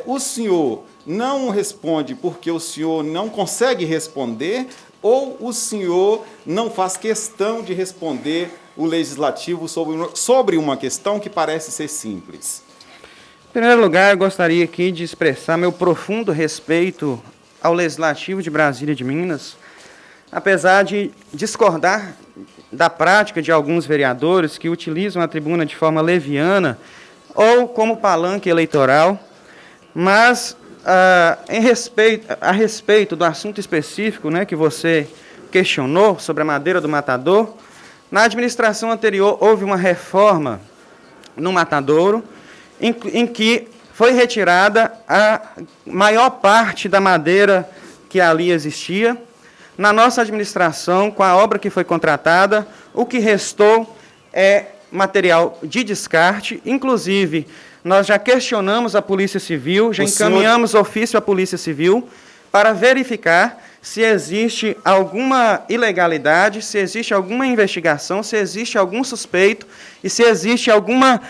A: O senhor não responde porque o senhor não consegue responder ou o senhor não faz questão de responder o legislativo sobre uma questão que parece ser simples?
C: Em primeiro lugar, eu gostaria aqui de expressar meu profundo respeito ao Legislativo de Brasília de Minas, apesar de discordar da prática de alguns vereadores que utilizam a tribuna de forma leviana ou como palanque eleitoral, mas a respeito do assunto específico, né, que você questionou sobre a madeira do matador, na administração anterior houve uma reforma no matadouro, em que foi retirada a maior parte da madeira que ali existia. Na nossa administração, com a obra que foi contratada, o que restou é material de descarte. Inclusive, nós já questionamos a Polícia Civil, já encaminhamos ofício à Polícia Civil para verificar se existe alguma ilegalidade, se existe alguma investigação, se existe algum suspeito e se existe alguma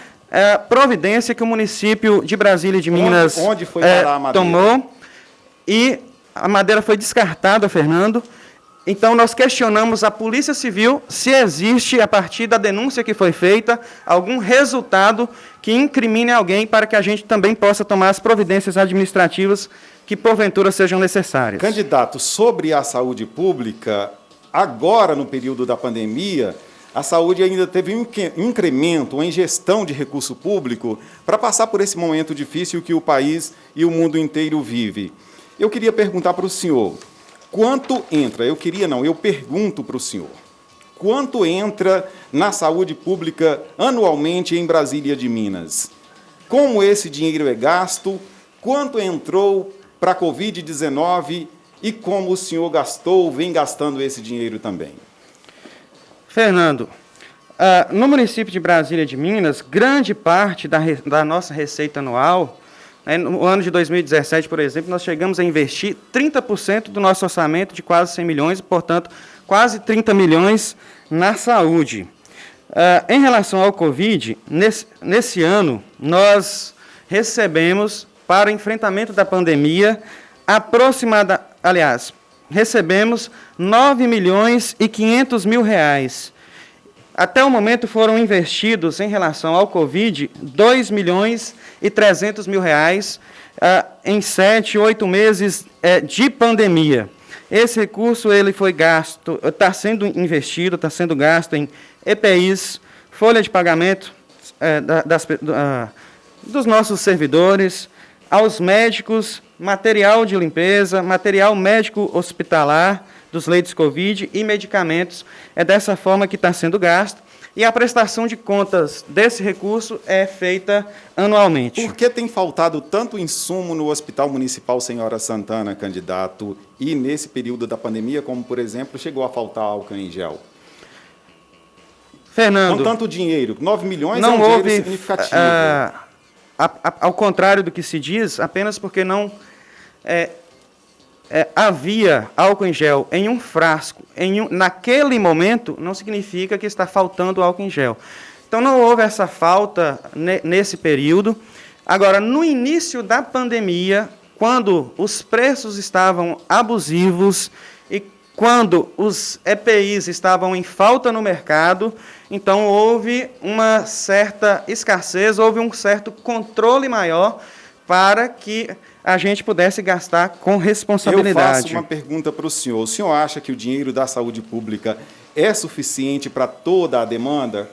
C: providência que o município de Brasília de Minas
A: onde foi parar a madeira?
C: Tomou, e a madeira foi descartada, Fernando. Então, nós questionamos a Polícia Civil se existe, a partir da denúncia que foi feita, algum resultado que incrimine alguém para que a gente também possa tomar as providências administrativas que, porventura, sejam necessárias.
A: Candidato, sobre a saúde pública, agora, no período da pandemia, a saúde ainda teve um incremento, uma ingestão de recurso público para passar por esse momento difícil que o país e o mundo inteiro vive. Eu queria perguntar para o senhor, quanto entra? Eu pergunto para o senhor, quanto entra na saúde pública anualmente em Brasília de Minas? Como esse dinheiro é gasto? quanto entrou para a Covid-19 e como o senhor gastou, vem gastando esse dinheiro também?
C: Fernando, no município de Brasília de Minas, grande parte da nossa receita anual, no ano de 2017, por exemplo, nós chegamos a investir 30% do nosso orçamento de quase 100 milhões, portanto, quase 30 milhões na saúde. Em relação ao Covid, nesse ano, nós recebemos, para o enfrentamento da pandemia, recebemos 9 milhões e 500 mil reais. Até o momento foram investidos, em relação ao Covid, 2 milhões e 300 mil reais em 7, 8 meses de pandemia. Esse recurso ele foi gasto, está sendo investido, está sendo gasto em EPIs, folha de pagamento dos nossos servidores, aos médicos, material de limpeza, material médico hospitalar dos leitos Covid e medicamentos. É dessa forma que está sendo gasto. E a prestação de contas desse recurso é feita anualmente.
A: Por que tem faltado tanto insumo no Hospital Municipal Senhora Santana, candidato, e nesse período da pandemia, como, por exemplo, chegou a faltar álcool em gel?
C: Fernando,
A: com tanto dinheiro, 9 milhões
C: não
A: é um dinheiro
C: houve,
A: significativo.
C: Ao contrário do que se diz, apenas porque não havia álcool em gel em um frasco, naquele momento, não significa que está faltando álcool em gel. Então, não houve essa falta nesse período. Agora, no início da pandemia, quando os preços estavam abusivos e quando os EPIs estavam em falta no mercado, então houve uma certa escassez, houve um certo controle maior para que a gente pudesse gastar com responsabilidade.
A: Eu faço uma pergunta para o senhor. O senhor acha que o dinheiro da saúde pública é suficiente para toda a demanda?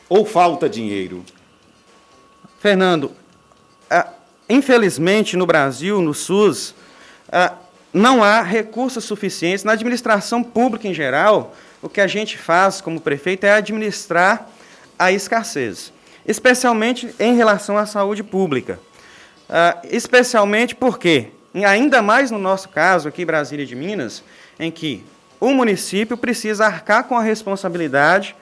A: Ou falta dinheiro?
C: Fernando, infelizmente no Brasil, no SUS, não há recursos suficientes. Na administração pública em geral, o que a gente faz como prefeito é administrar a escassez, especialmente em relação à saúde pública. Especialmente porque, ainda mais no nosso caso aqui, Brasília de Minas, em que o município precisa arcar com a responsabilidade,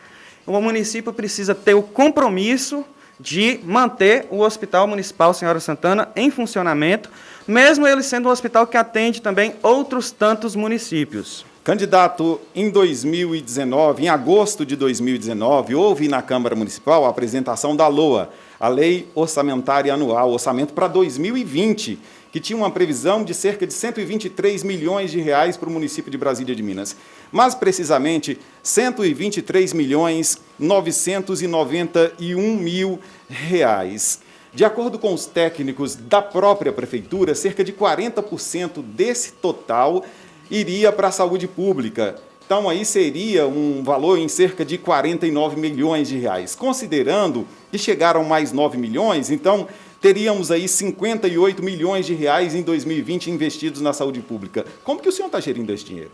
C: o município precisa ter o compromisso de manter o Hospital Municipal Senhora Santana em funcionamento, mesmo ele sendo um hospital que atende também outros tantos municípios.
A: Candidato, em 2019, em agosto de 2019, houve na Câmara Municipal a apresentação da LOA, a Lei Orçamentária Anual, orçamento para 2020, que tinha uma previsão de cerca de 123 milhões de reais para o município de Brasília de Minas. Mas, precisamente, 123 milhões 991 mil reais. De acordo com os técnicos da própria prefeitura, cerca de 40% desse total iria para a saúde pública. Então, aí seria um valor em cerca de 49 milhões de reais. Considerando que chegaram mais 9 milhões, então teríamos aí 58 milhões de reais em 2020 investidos na saúde pública. Como que o senhor está gerindo esse dinheiro?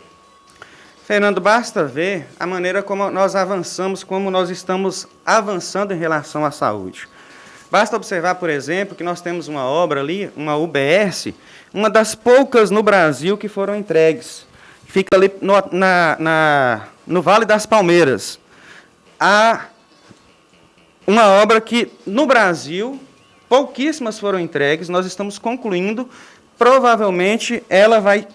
C: Fernando, basta ver a maneira como nós avançamos, como nós estamos avançando em relação à saúde. Basta observar, por exemplo, que nós temos uma obra ali, uma UBS, uma das poucas no Brasil que foram entregues. Fica ali no Vale das Palmeiras. Há uma obra que, no Brasil, pouquíssimas foram entregues, nós estamos concluindo. Provavelmente, ela vai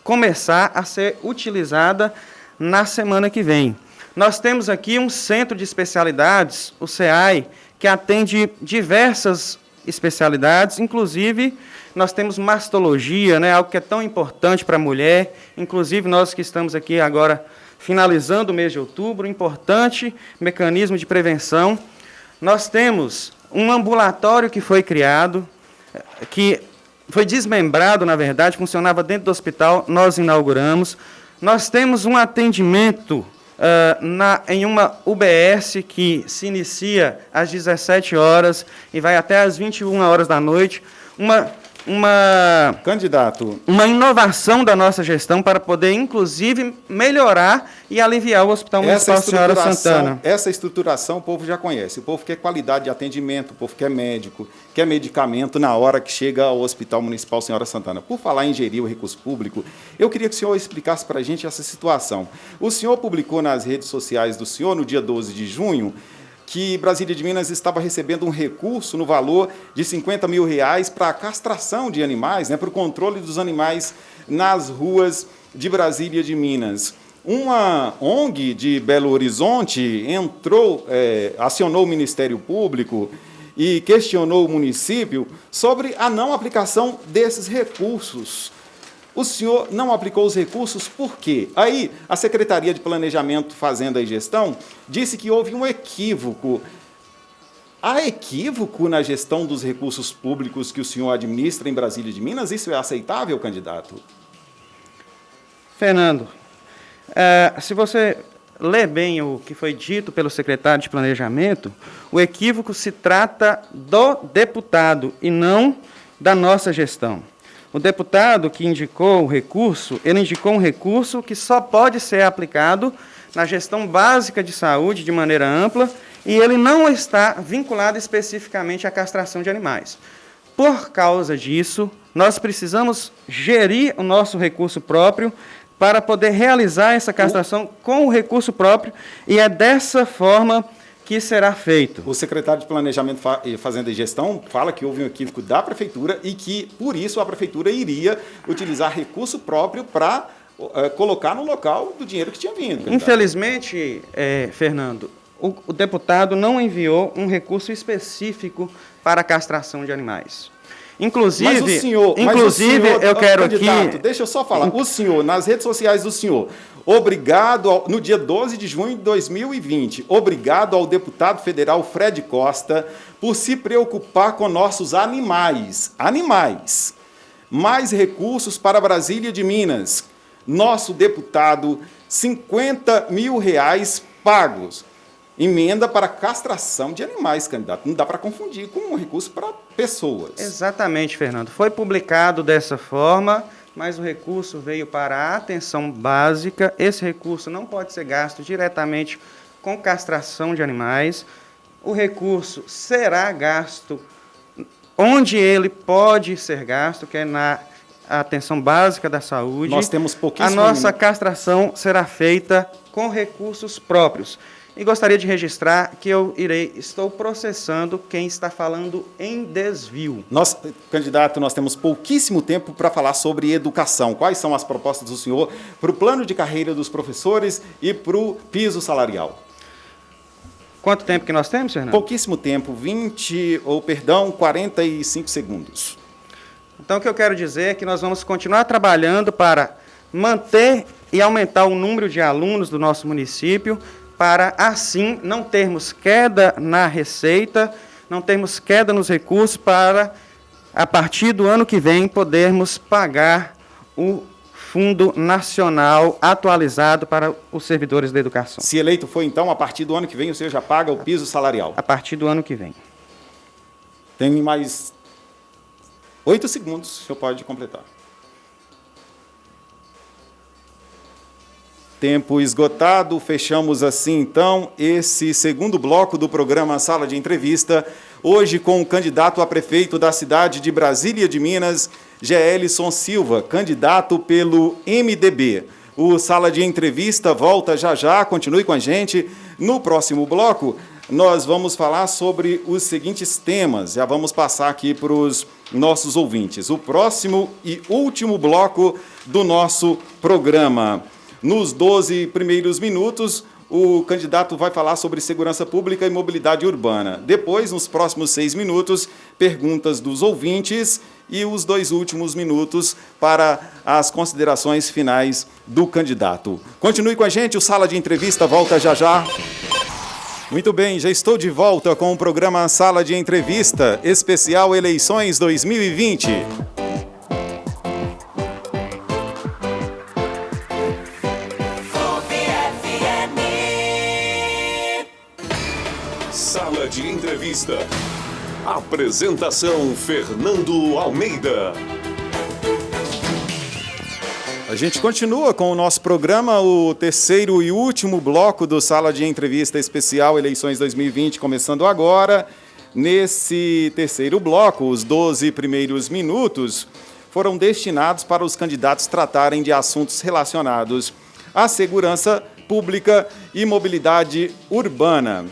C: começar a ser utilizada na semana que vem. Nós temos aqui um centro de especialidades, o CEAI, que atende diversas especialidades, inclusive nós temos mastologia, né, algo que é tão importante para a mulher, inclusive nós que estamos aqui agora finalizando o mês de outubro, importante mecanismo de prevenção. Nós temos um ambulatório que foi criado, que foi desmembrado, na verdade, funcionava dentro do hospital, nós inauguramos. Nós temos um atendimento em uma UBS que se inicia às 17 horas e vai até às 21 horas da noite, uma
A: Candidato,
C: uma inovação da nossa gestão para poder, inclusive, melhorar e aliviar o Hospital Municipal Senhora Santana.
A: essa estruturação o povo já conhece. O povo quer qualidade de atendimento, o povo quer médico, quer medicamento na hora que chega ao Hospital Municipal Senhora Santana. Por falar em gerir o recurso público, eu queria que o senhor explicasse para a gente essa situação. O senhor publicou nas redes sociais do senhor, no dia 12 de junho, que Brasília de Minas estava recebendo um recurso no valor de R$50 mil para a castração de animais, né, para o controle dos animais nas ruas de Brasília de Minas. Uma ONG de Belo Horizonte acionou o Ministério Público e questionou o município sobre a não aplicação desses recursos. O senhor não aplicou os recursos por quê? Aí, a Secretaria de Planejamento, Fazenda e Gestão disse que houve um equívoco. Há equívoco na gestão dos recursos públicos que o senhor administra em Brasília de Minas? Isso é aceitável, candidato?
C: Fernando, se você ler bem o que foi dito pelo secretário de Planejamento, o equívoco se trata do deputado e não da nossa gestão. O deputado que indicou o recurso, ele indicou um recurso que só pode ser aplicado na gestão básica de saúde de maneira ampla e ele não está vinculado especificamente à castração de animais. Por causa disso, nós precisamos gerir o nosso recurso próprio para poder realizar essa castração com o recurso próprio e é dessa forma que será feito.
A: O secretário de Planejamento, Fazenda e Gestão fala que houve um equívoco da Prefeitura e que, por isso, a Prefeitura iria utilizar recurso próprio para colocar no local do dinheiro que tinha vindo.
C: Infelizmente, Fernando, o deputado não enviou um recurso específico para a castração de animais. Inclusive, eu quero aqui...
A: Deixa eu só falar. O senhor, nas redes sociais do senhor, no dia 12 de junho de 2020, obrigado ao deputado federal Fred Costa por se preocupar com nossos animais. Animais. Mais recursos para Brasília de Minas. Nosso deputado, R$50 mil pagos. Emenda para castração de animais, candidato. Não dá para confundir com um recurso para pessoas.
C: Exatamente, Fernando. Foi publicado dessa forma, mas o recurso veio para a atenção básica. Esse recurso não pode ser gasto diretamente com castração de animais. O recurso será gasto onde ele pode ser gasto, que é na atenção básica da saúde.
A: Nós temos pouquíssimo...
C: A nossa castração será feita com recursos próprios. E gostaria de registrar que estou processando quem está falando em desvio.
A: Candidato, nós temos pouquíssimo tempo para falar sobre educação. Quais são as propostas do senhor para o plano de carreira dos professores e para o piso salarial?
C: Quanto tempo que nós temos, Fernando?
A: Pouquíssimo tempo, 45 segundos.
C: Então, o que eu quero dizer é que nós vamos continuar trabalhando para manter e aumentar o número de alunos do nosso município, para, assim, não termos queda na receita, não termos queda nos recursos, para, a partir do ano que vem, podermos pagar o Fundo Nacional atualizado para os servidores da educação.
A: Se eleito for, então, a partir do ano que vem, o senhor já paga o piso salarial?
C: A partir do ano que vem.
A: Tem mais 8 segundos, o senhor pode completar. Tempo esgotado, fechamos assim então esse segundo bloco do programa Sala de Entrevista, hoje com o candidato a prefeito da cidade de Brasília de Minas, Geelson Silva, candidato pelo MDB. O Sala de Entrevista volta já, continue com a gente. No próximo bloco, nós vamos falar sobre os seguintes temas, já vamos passar aqui para os nossos ouvintes. O próximo e último bloco do nosso programa. Nos 12 primeiros minutos, o candidato vai falar sobre segurança pública e mobilidade urbana. Depois, nos próximos 6 minutos, perguntas dos ouvintes e os 2 últimos minutos para as considerações finais do candidato. Continue com a gente, o Sala de Entrevista volta já. Muito bem, já estou de volta com o programa Sala de Entrevista, especial Eleições 2020.
B: Sala de Entrevista. Apresentação Fernando Almeida.
A: A gente continua com o nosso programa, o terceiro e último bloco do Sala de Entrevista Especial Eleições 2020, começando agora. Nesse terceiro bloco, os 12 primeiros minutos foram destinados para os candidatos tratarem de assuntos relacionados à segurança pública e mobilidade urbana.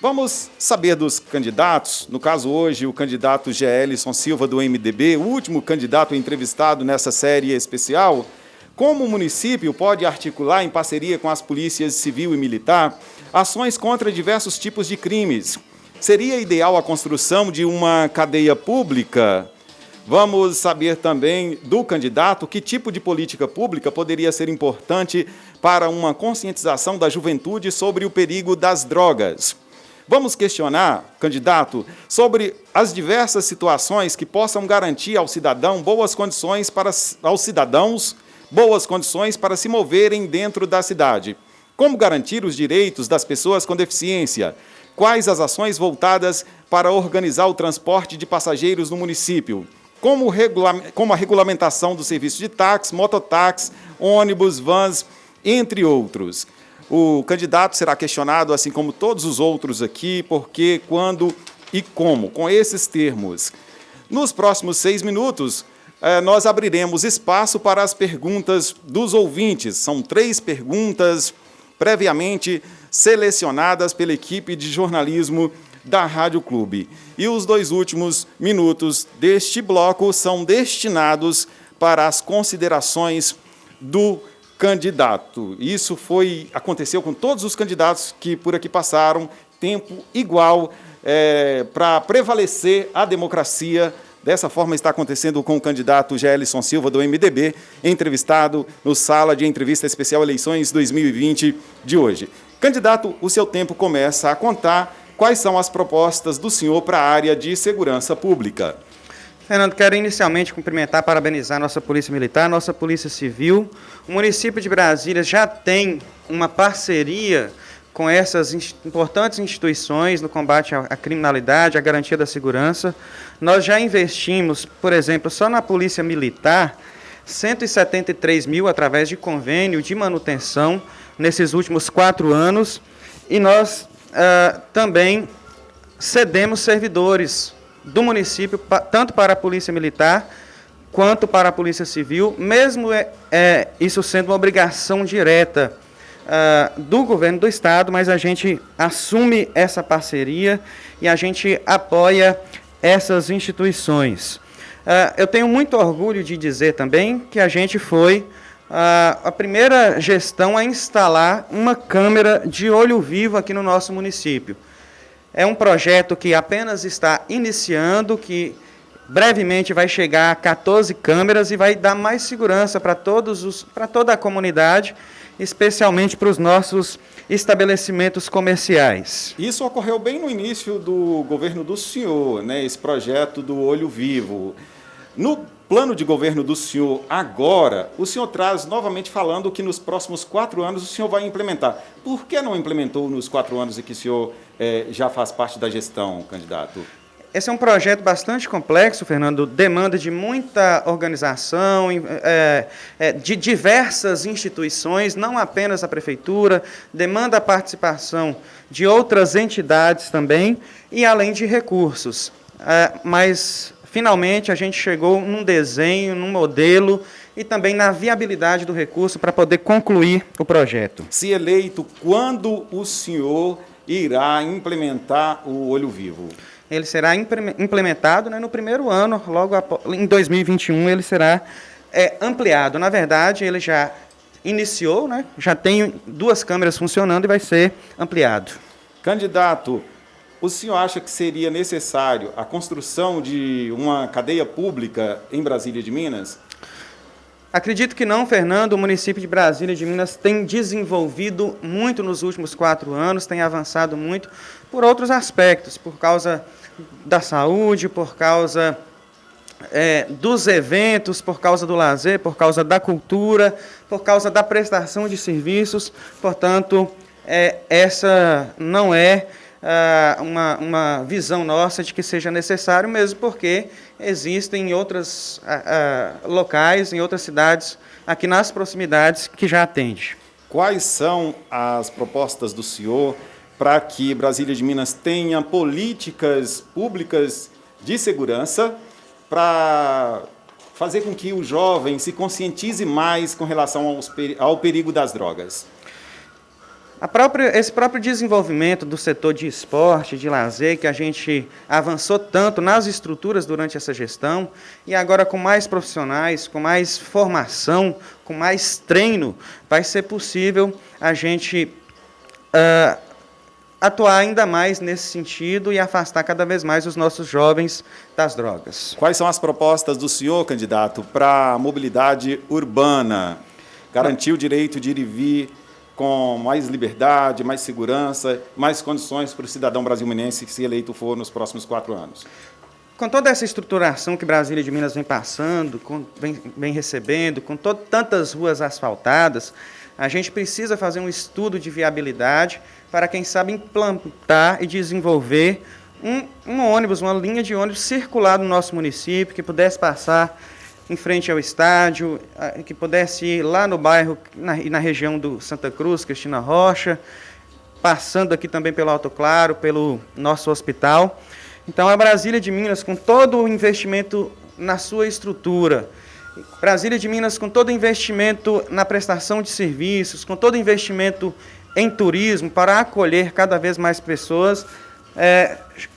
A: Vamos saber dos candidatos, no caso hoje o candidato Gelson Silva do MDB, o último candidato entrevistado nessa série especial, como o município pode articular em parceria com as polícias civil e militar ações contra diversos tipos de crimes. Seria ideal a construção de uma cadeia pública? Vamos saber também do candidato que tipo de política pública poderia ser importante para uma conscientização da juventude sobre o perigo das drogas. Vamos questionar, candidato, sobre as diversas situações que possam garantir ao cidadão boas condições para se moverem dentro da cidade. Como garantir os direitos das pessoas com deficiência? Quais as ações voltadas para organizar o transporte de passageiros no município? Como a regulamentação do serviço de táxi, mototáxi, ônibus, vans, entre outros. O candidato será questionado, assim como todos os outros aqui, por quê, quando e como, com esses termos. Nos próximos 6 minutos, nós abriremos espaço para as perguntas dos ouvintes. São 3 perguntas previamente selecionadas pela equipe de jornalismo da Rádio Clube. E os 2 últimos minutos deste bloco são destinados para as considerações do candidato. Isso aconteceu com todos os candidatos que por aqui passaram, tempo igual para prevalecer a democracia. Dessa forma está acontecendo com o candidato Gelson Silva do MDB, entrevistado no Sala de Entrevista Especial Eleições 2020 de hoje. Candidato, o seu tempo começa a contar. Quais são as propostas do senhor para a área de segurança pública?
C: Fernando, quero inicialmente cumprimentar, parabenizar nossa Polícia Militar, nossa Polícia Civil. O município de Brasília já tem uma parceria com essas importantes instituições no combate à criminalidade, à garantia da segurança. Nós já investimos, por exemplo, só na Polícia Militar, 173 mil através de convênio de manutenção nesses últimos 4 anos. E nós também cedemos servidores do município, tanto para a Polícia Militar quanto para a Polícia Civil, mesmo isso sendo uma obrigação direta do governo do Estado, mas a gente assume essa parceria e a gente apoia essas instituições. Eu tenho muito orgulho de dizer também que a gente foi a primeira gestão a instalar uma câmera de olho vivo aqui no nosso município. É um projeto que apenas está iniciando, que brevemente vai chegar a 14 câmeras e vai dar mais segurança para toda a comunidade, especialmente para os nossos estabelecimentos comerciais.
A: Isso ocorreu bem no início do governo do senhor, né, esse projeto do Olho Vivo. No plano de governo do senhor agora, o senhor traz novamente falando que nos próximos 4 anos o senhor vai implementar. Por que não implementou nos 4 anos em que o senhor já faz parte da gestão, candidato?
C: Esse é um projeto bastante complexo, Fernando, demanda de muita organização, de diversas instituições, não apenas a prefeitura, demanda a participação de outras entidades também, e além de recursos. Mas, finalmente, a gente chegou num desenho, num modelo e também na viabilidade do recurso para poder concluir o projeto.
A: Se eleito, quando o senhor irá implementar o Olho Vivo?
C: Ele será implementado, no primeiro ano, logo em 2021 ele será ampliado. Na verdade, ele já iniciou, já tem 2 câmeras funcionando e vai ser ampliado.
A: Candidato, o senhor acha que seria necessário a construção de uma cadeia pública em Brasília de Minas?
C: Acredito que não, Fernando. O município de Brasília de Minas tem desenvolvido muito nos últimos 4 anos, tem avançado muito por outros aspectos, por causa da saúde, por causa dos eventos, por causa do lazer, por causa da cultura, por causa da prestação de serviços. Portanto, essa não é uma visão nossa de que seja necessário, mesmo porque existem em outros locais, em outras cidades, aqui nas proximidades, que já atende.
A: Quais são as propostas do senhor para que Brasília de Minas tenha políticas públicas de segurança para fazer com que o jovem se conscientize mais com relação ao perigo das drogas?
C: Esse próprio desenvolvimento do setor de esporte, de lazer, que a gente avançou tanto nas estruturas durante essa gestão, e agora com mais profissionais, com mais formação, com mais treino, vai ser possível a gente atuar ainda mais nesse sentido e afastar cada vez mais os nossos jovens das drogas.
A: Quais são as propostas do senhor, candidato, para a mobilidade urbana? Garantir o direito de ir e vir com mais liberdade, mais segurança, mais condições para o cidadão brasileiro se eleito for nos próximos 4 anos.
C: Com toda essa estruturação que Brasília de Minas vem passando, vem recebendo, com tantas ruas asfaltadas, a gente precisa fazer um estudo de viabilidade para, quem sabe, implantar e desenvolver um ônibus, uma linha de ônibus circular no nosso município, que pudesse passar em frente ao estádio, que pudesse ir lá no bairro e na região do Santa Cruz, Cristina Rocha, passando aqui também pelo Alto Claro, pelo nosso hospital. Então, a Brasília de Minas, com todo o investimento na sua estrutura, Brasília de Minas, com todo o investimento na prestação de serviços, com todo o investimento em turismo, para acolher cada vez mais pessoas,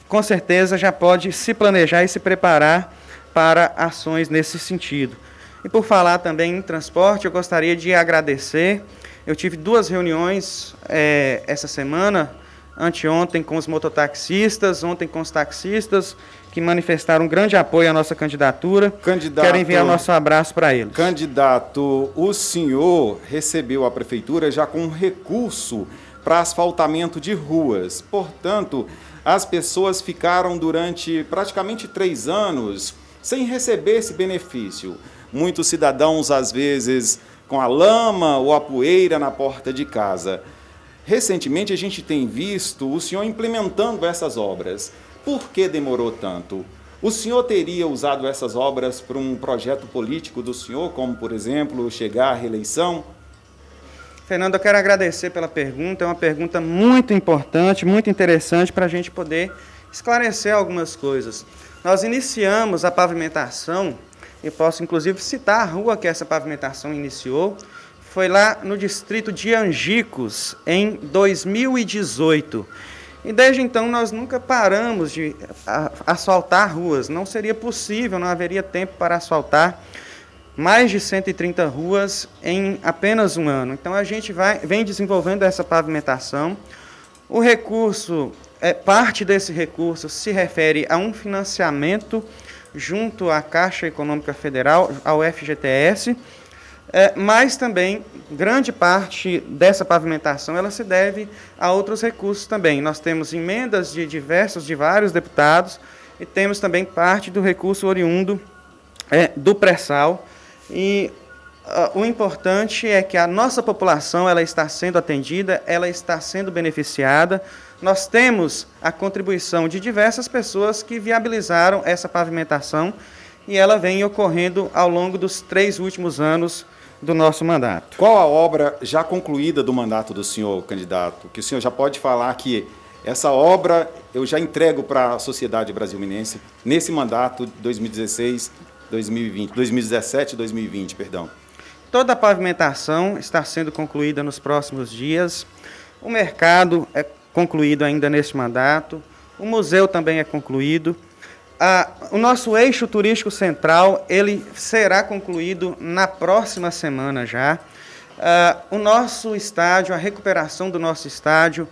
C: com certeza já pode se planejar e se preparar para ações nesse sentido. E por falar também em transporte, eu gostaria de agradecer. Eu tive 2 reuniões essa semana, anteontem com os mototaxistas, ontem com os taxistas, que manifestaram um grande apoio à nossa candidatura. Quero enviar nosso abraço para eles.
A: Candidato, o senhor recebeu a prefeitura já com recurso para asfaltamento de ruas. Portanto, as pessoas ficaram durante praticamente 3 anos sem receber esse benefício. Muitos cidadãos, às vezes, com a lama ou a poeira na porta de casa. Recentemente, a gente tem visto o senhor implementando essas obras. Por que demorou tanto? O senhor teria usado essas obras para um projeto político do senhor, como, por exemplo, chegar à reeleição?
C: Fernando, eu quero agradecer pela pergunta. É uma pergunta muito importante, muito interessante para a gente poder esclarecer algumas coisas. Nós iniciamos a pavimentação, eu posso inclusive citar a rua que essa pavimentação iniciou, foi lá no distrito de Angicos, em 2018. E desde então nós nunca paramos de asfaltar ruas. Não seria possível, não haveria tempo para asfaltar mais de 130 ruas em apenas um ano. Então a gente vem desenvolvendo essa pavimentação. O recurso, parte desse recurso se refere a um financiamento junto à Caixa Econômica Federal, ao FGTS, mas também grande parte dessa pavimentação ela se deve a outros recursos também. Nós temos emendas de vários deputados e temos também parte do recurso oriundo do pré-sal. E o importante é que a nossa população ela está sendo atendida, ela está sendo beneficiada. Nós temos a contribuição de diversas pessoas que viabilizaram essa pavimentação e ela vem ocorrendo ao longo dos 3 últimos anos do nosso mandato.
A: Qual a obra já concluída do mandato do senhor, candidato? Que o senhor já pode falar que essa obra eu já entrego para a sociedade brasileira nesse mandato 2017 e 2020, perdão.
C: Toda a pavimentação está sendo concluída nos próximos dias. O mercado é concluído ainda neste mandato. O museu também é concluído. O nosso eixo turístico central, ele será concluído na próxima semana já. O nosso estádio, a recuperação do nosso estádio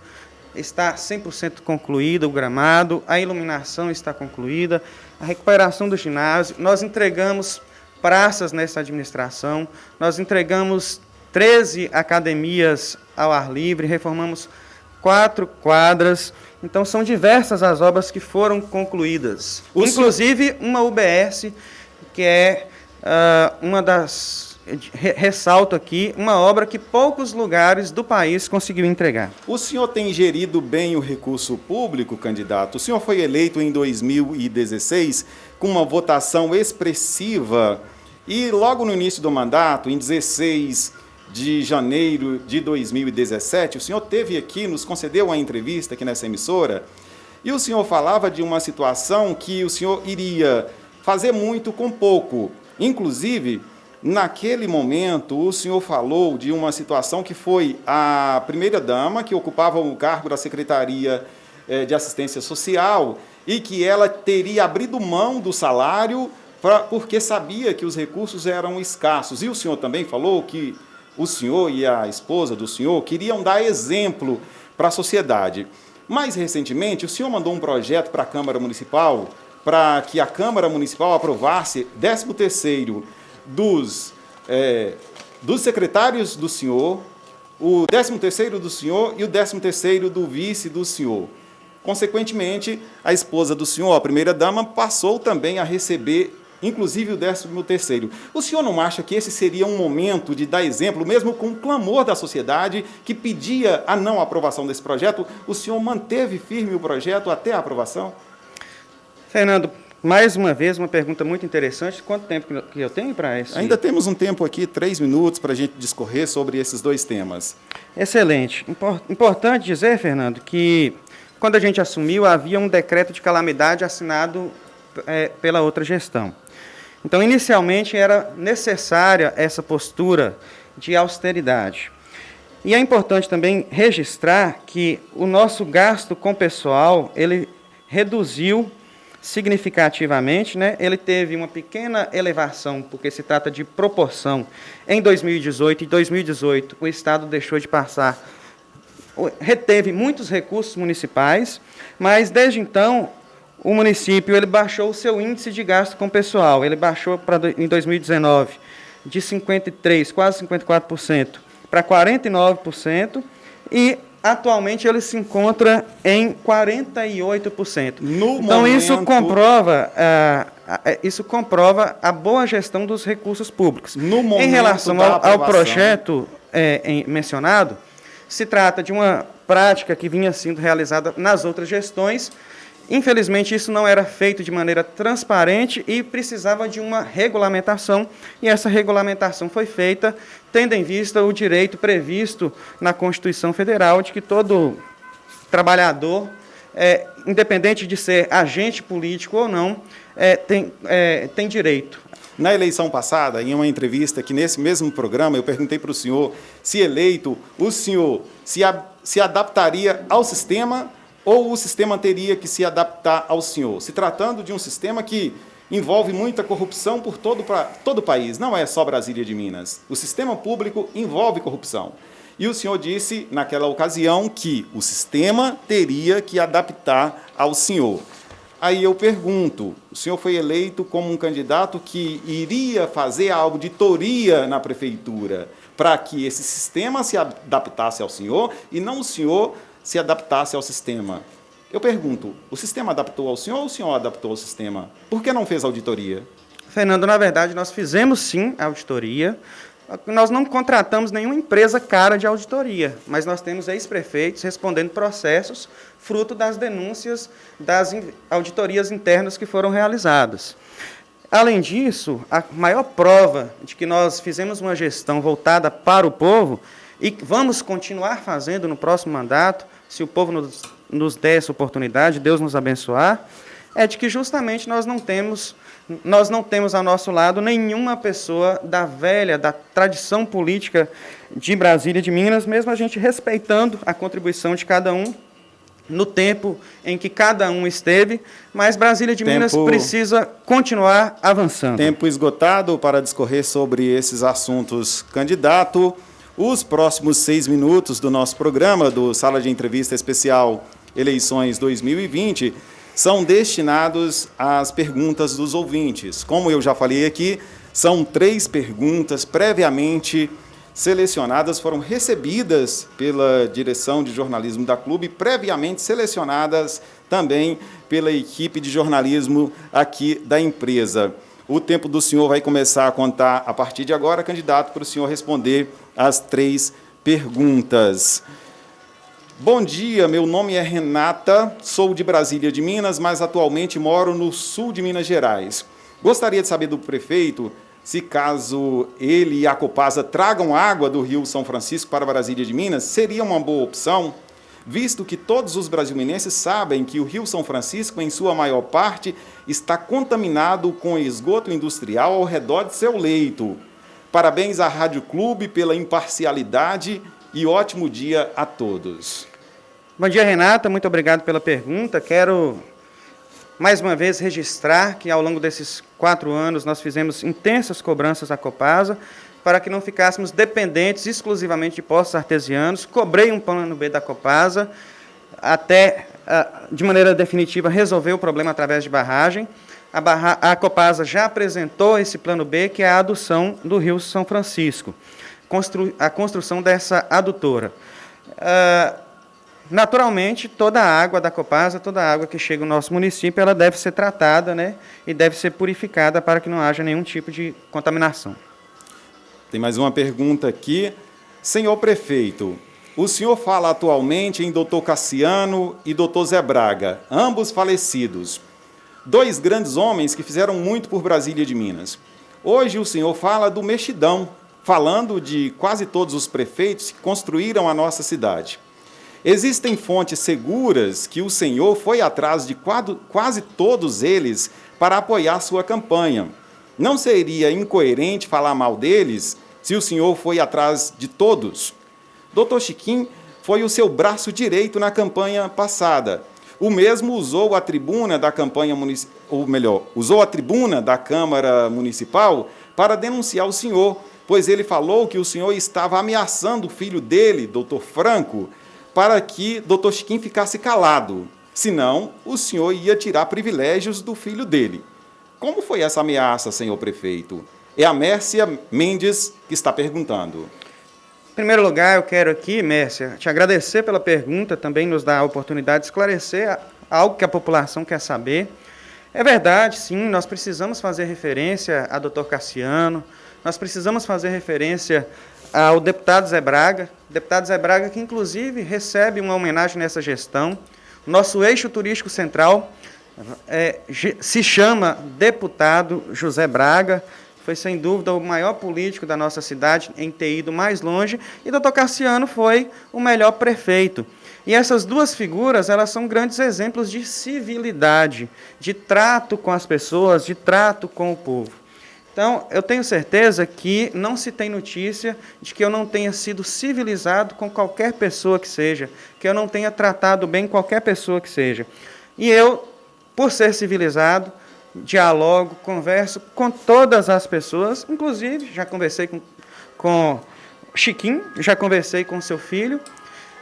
C: está 100% concluída, o gramado, a iluminação está concluída, a recuperação do ginásio. Nós entregamos praças nessa administração, nós entregamos 13 academias ao ar livre, reformamos 4 quadras. Então, são diversas as obras que foram concluídas. Inclusive, uma UBS, que é uma das ressalto aqui uma obra que poucos lugares do país conseguiu entregar.
A: O senhor tem gerido bem o recurso público, candidato? O senhor foi eleito em 2016 com uma votação expressiva e logo no início do mandato, em 16 de janeiro de 2017, o senhor teve aqui, nos concedeu uma entrevista aqui nessa emissora, e o senhor falava de uma situação que o senhor iria fazer muito com pouco. Inclusive, naquele momento, o senhor falou de uma situação que foi a primeira-dama, que ocupava o cargo da Secretaria de Assistência Social, e que ela teria abrido mão do salário porque sabia que os recursos eram escassos. E o senhor também falou que o senhor e a esposa do senhor queriam dar exemplo para a sociedade. Mais recentemente, o senhor mandou um projeto para a Câmara Municipal para que a Câmara Municipal aprovasse 13º dos secretários do senhor, o 13º do senhor e o 13º do vice do senhor. Consequentemente, a esposa do senhor, a primeira-dama, passou também a receber, inclusive, o 13º. O senhor não acha que esse seria um momento de dar exemplo, mesmo com o clamor da sociedade que pedia a não aprovação desse projeto? O senhor manteve firme o projeto até a aprovação?
C: Fernando, mais uma vez, uma pergunta muito interessante. Quanto tempo que eu tenho para isso?
A: Ainda temos um tempo aqui, 3 minutos, para a gente discorrer sobre esses dois temas.
C: Excelente. Importante dizer, Fernando, que quando a gente assumiu, havia um decreto de calamidade assinado pela outra gestão. Então, inicialmente, era necessária essa postura de austeridade. E é importante também registrar que o nosso gasto com pessoal, ele reduziu significativamente, né? Ele teve uma pequena elevação, porque se trata de proporção. Em 2018 e 2018, o Estado deixou de passar, reteve muitos recursos municipais, mas desde então o município ele baixou o seu índice de gasto com pessoal. Ele baixou em 2019 de 53%, quase 54%, para 49%, e atualmente ele se encontra em 48%. Então isso comprova a boa gestão dos recursos públicos. Em relação ao projeto mencionado, se trata de uma prática que vinha sendo realizada nas outras gestões. Infelizmente, isso não era feito de maneira transparente e precisava de uma regulamentação, e essa regulamentação foi feita tendo em vista o direito previsto na Constituição Federal de que todo trabalhador, independente de ser agente político ou não, tem direito.
A: Na eleição passada, em uma entrevista aqui nesse mesmo programa, eu perguntei para o senhor, se eleito, o senhor se adaptaria ao sistema ou o sistema teria que se adaptar ao senhor? Se tratando de um sistema que envolve muita corrupção por todo o país, não é só Brasília de Minas. O sistema público envolve corrupção. E o senhor disse, naquela ocasião, que o sistema teria que adaptar ao senhor. Aí eu pergunto, o senhor foi eleito como um candidato que iria fazer a auditoria na prefeitura para que esse sistema se adaptasse ao senhor e não o senhor se adaptasse ao sistema. Eu pergunto, o sistema adaptou ao senhor ou o senhor adaptou ao sistema? Por que não fez auditoria?
C: Fernando, na verdade, nós fizemos sim a auditoria. Nós não contratamos nenhuma empresa cara de auditoria, mas nós temos ex-prefeitos respondendo processos fruto das denúncias das auditorias internas que foram realizadas. Além disso, a maior prova de que nós fizemos uma gestão voltada para o povo e vamos continuar fazendo no próximo mandato, se o povo nos der essa oportunidade, Deus nos abençoar, é de que justamente nós não temos ao nosso lado nenhuma pessoa da tradição política de Brasília e de Minas, mesmo a gente respeitando a contribuição de cada um no tempo em que cada um esteve, mas Brasília de Minas precisa continuar avançando.
A: Tempo esgotado para discorrer sobre esses assuntos, candidato. Os próximos 6 minutos do nosso programa, do Sala de Entrevista Especial Eleições 2020, são destinados às perguntas dos ouvintes. Como eu já falei aqui, são 3 perguntas previamente selecionadas, foram recebidas pela direção de jornalismo da Clube, previamente selecionadas também pela equipe de jornalismo aqui da empresa. O tempo do senhor vai começar a contar a partir de agora, candidato, para o senhor responder as 3 perguntas. Bom dia, meu nome é Renata, sou de Brasília de Minas, mas atualmente moro no sul de Minas Gerais. Gostaria de saber do prefeito se caso ele e a Copasa tragam água do Rio São Francisco para Brasília de Minas, seria uma boa opção, visto que todos os brasileiros sabem que o Rio São Francisco, em sua maior parte, está contaminado com esgoto industrial ao redor de seu leito. Parabéns à Rádio Clube pela imparcialidade e ótimo dia a todos.
C: Bom dia, Renata. Muito obrigado pela pergunta. Quero, mais uma vez, registrar que, ao longo desses 4 anos, nós fizemos intensas cobranças à Copasa para que não ficássemos dependentes exclusivamente de poços artesianos. Cobrei um plano B da Copasa até, de maneira definitiva, resolver o problema através de barragem. A Copasa já apresentou esse plano B, que é a adução do Rio São Francisco, a construção dessa adutora. Naturalmente, toda a água da Copasa, toda a água que chega no nosso município, ela deve ser tratada, né, e deve ser purificada para que não haja nenhum tipo de contaminação.
A: Tem mais uma pergunta aqui. Senhor prefeito, o senhor fala atualmente em Dr. Cassiano e Dr. Zé Braga, ambos falecidos. 2 grandes homens que fizeram muito por Brasília de Minas. Hoje o senhor fala do Mexidão, falando de quase todos os prefeitos que construíram a nossa cidade. Existem fontes seguras que o senhor foi atrás de quase todos eles para apoiar sua campanha. Não seria incoerente falar mal deles se o senhor foi atrás de todos? Dr. Chiquim foi o seu braço direito na campanha passada. O mesmo usou a tribuna da campanha usou a tribuna da Câmara Municipal para denunciar o senhor, pois ele falou que o senhor estava ameaçando o filho dele, Dr. Franco, para que Dr. Chiquim ficasse calado. Senão, o senhor ia tirar privilégios do filho dele. Como foi essa ameaça, senhor prefeito? É a Mércia Mendes que está perguntando.
C: Em primeiro lugar, eu quero aqui, Mércia, te agradecer pela pergunta, também nos dá a oportunidade de esclarecer algo que a população quer saber. É verdade, sim, nós precisamos fazer referência a Dr. Cassiano, nós precisamos fazer referência ao deputado Zé Braga, que inclusive recebe uma homenagem nessa gestão. Nosso eixo turístico central se chama Deputado José Braga, foi sem dúvida o maior político da nossa cidade em ter ido mais longe, e Dr. Cassiano foi o melhor prefeito. E essas 2 figuras, elas são grandes exemplos de civilidade, de trato com as pessoas, de trato com o povo. Então, eu tenho certeza que não se tem notícia de que eu não tenha sido civilizado com qualquer pessoa que seja, que eu não tenha tratado bem qualquer pessoa que seja. E eu, por ser civilizado, dialogo, converso com todas as pessoas, inclusive já conversei com Chiquinho, já conversei com seu filho,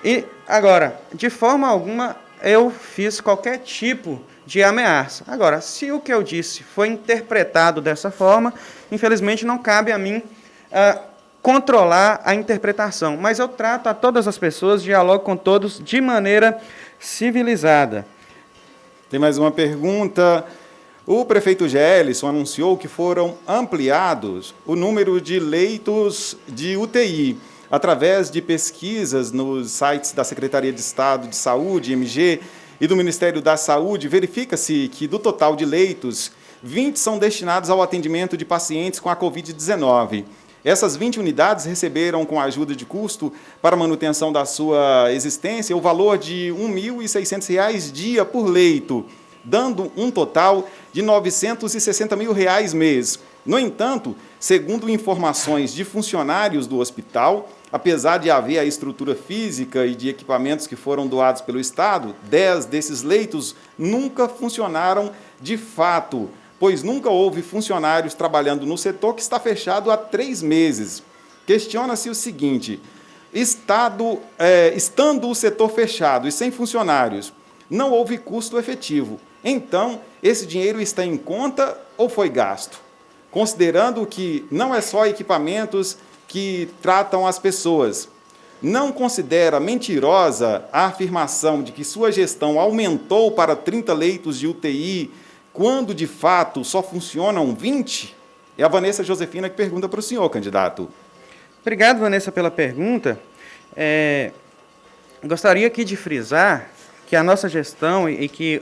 C: e agora, de forma alguma, eu fiz qualquer tipo de ameaça. Agora, se o que eu disse foi interpretado dessa forma, infelizmente não cabe a mim controlar a interpretação, mas eu trato a todas as pessoas, dialogo com todos de maneira civilizada.
A: Tem mais uma pergunta. O prefeito Gelson anunciou que foram ampliados o número de leitos de UTI. Através de pesquisas nos sites da Secretaria de Estado de Saúde, MG, e do Ministério da Saúde, verifica-se que, do total de leitos, 20 são destinados ao atendimento de pacientes com a Covid-19. Essas 20 unidades receberam, com a ajuda de custo para manutenção da sua existência, o valor de R$ 1.600 dia por leito, dando um total de R$ 960 mil mês. No entanto, segundo informações de funcionários do hospital, apesar de haver a estrutura física e de equipamentos que foram doados pelo Estado, 10 desses leitos nunca funcionaram de fato, pois nunca houve funcionários trabalhando no setor que está fechado há 3 meses. Questiona-se o seguinte: estando o setor fechado e sem funcionários, não houve custo efetivo. Então, esse dinheiro está em conta ou foi gasto? Considerando que não é só equipamentos que tratam as pessoas, não considera mentirosa a afirmação de que sua gestão aumentou para 30 leitos de UTI quando de fato só funcionam 20? É a Vanessa Josefina que pergunta para o senhor, candidato.
C: Obrigado, Vanessa, pela pergunta. Gostaria aqui de frisar que a nossa gestão e que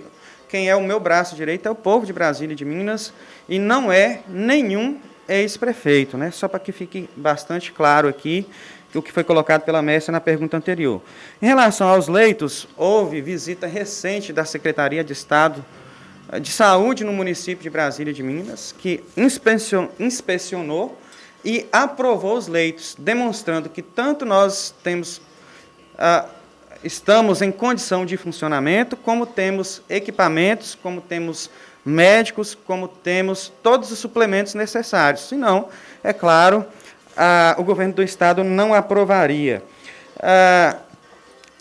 C: quem é o meu braço direito é o povo de Brasília e de Minas e não é nenhum ex-prefeito, né? Só para que fique bastante claro aqui o que foi colocado pela mestra na pergunta anterior. Em relação aos leitos, houve visita recente da Secretaria de Estado de Saúde no município de Brasília de Minas, que inspecionou e aprovou os leitos, demonstrando que tanto nós estamos em condição de funcionamento, como temos equipamentos, como temos médicos, como temos todos os suplementos necessários. Senão, é claro, o governo do Estado não aprovaria.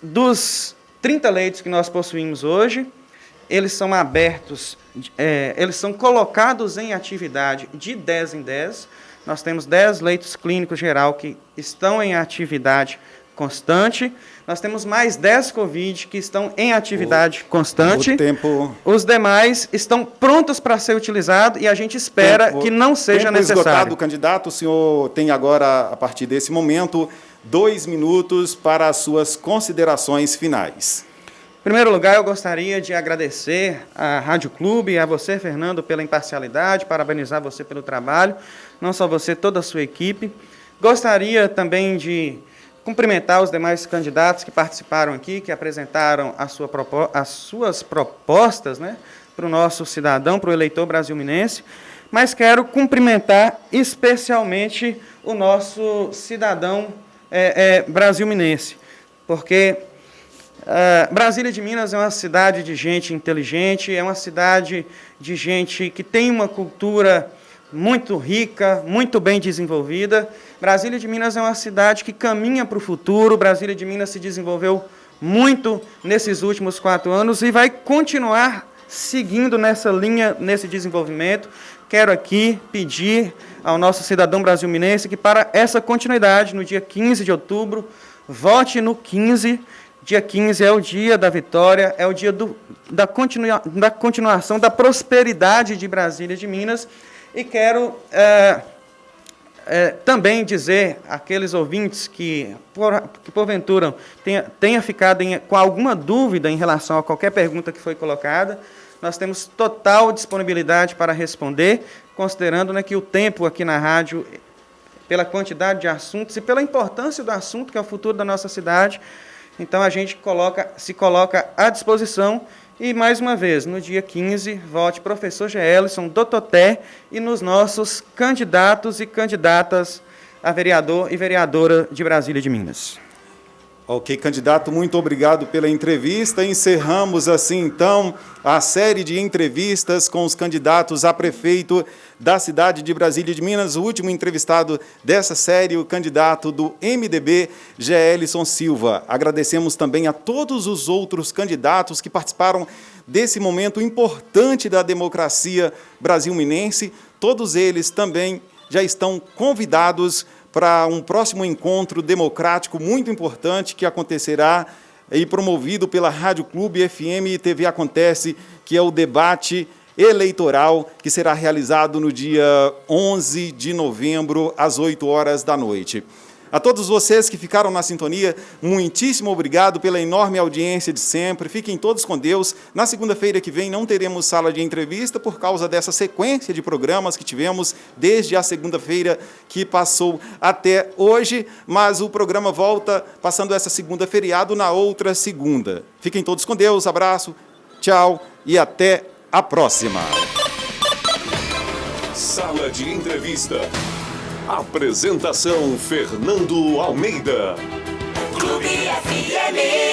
C: Dos 30 leitos que nós possuímos hoje, eles são abertos, eles são colocados em atividade de 10 em 10. Nós temos 10 leitos clínicos geral que estão em atividade constante. Nós temos mais 10 Covid que estão em atividade constante. Os demais estão prontos para ser utilizados e a gente espera que não seja necessário.
A: Esgotado, candidato, o senhor tem agora, a partir desse momento, 2 minutos para as suas considerações finais.
C: Em primeiro lugar, eu gostaria de agradecer à Rádio Clube e a você, Fernando, pela imparcialidade, parabenizar você pelo trabalho, não só você, toda a sua equipe. Gostaria também de cumprimentar os demais candidatos que participaram aqui, que apresentaram as suas propostas, né, para o nosso cidadão, para o eleitor brasilminense, mas quero cumprimentar especialmente o nosso cidadão brasilminense, porque Brasília de Minas é uma cidade de gente inteligente, é uma cidade de gente que tem uma cultura muito rica, muito bem desenvolvida. Brasília de Minas é uma cidade que caminha para o futuro. Brasília de Minas se desenvolveu muito nesses últimos 4 anos e vai continuar seguindo nessa linha, nesse desenvolvimento. Quero aqui pedir ao nosso cidadão brasilminense que, para essa continuidade, no dia 15 de outubro, vote no 15. Dia 15 é o dia da vitória, é o dia da continuação da prosperidade de Brasília de Minas. E quero também dizer àqueles ouvintes que porventura, tenha ficado com alguma dúvida em relação a qualquer pergunta que foi colocada, nós temos total disponibilidade para responder, considerando, né, que o tempo aqui na rádio, pela quantidade de assuntos e pela importância do assunto, que é o futuro da nossa cidade, então a gente se coloca à disposição. E, mais uma vez, no dia 15, vote professor Gelson, Dr. Té e nos nossos candidatos e candidatas a vereador e vereadora de Brasília de Minas.
A: Ok, candidato, muito obrigado pela entrevista. Encerramos assim, então, a série de entrevistas com os candidatos a prefeito da cidade de Brasília de Minas. O último entrevistado dessa série, o candidato do MDB, Gelson Silva. Agradecemos também a todos os outros candidatos que participaram desse momento importante da democracia brasilminense. Todos eles também já estão convidados para um próximo encontro democrático muito importante que acontecerá e promovido pela Rádio Clube FM e TV Acontece, que é o debate eleitoral que será realizado no dia 11 de novembro, às 8 horas da noite. A todos vocês que ficaram na sintonia, muitíssimo obrigado pela enorme audiência de sempre. Fiquem todos com Deus. Na segunda-feira que vem não teremos sala de entrevista por causa dessa sequência de programas que tivemos desde a segunda-feira que passou até hoje, mas o programa volta passando essa segunda feriado na outra segunda. Fiquem todos com Deus, abraço, tchau e até a próxima.
B: Sala de entrevista. Apresentação Fernando Almeida.
D: Clube FM.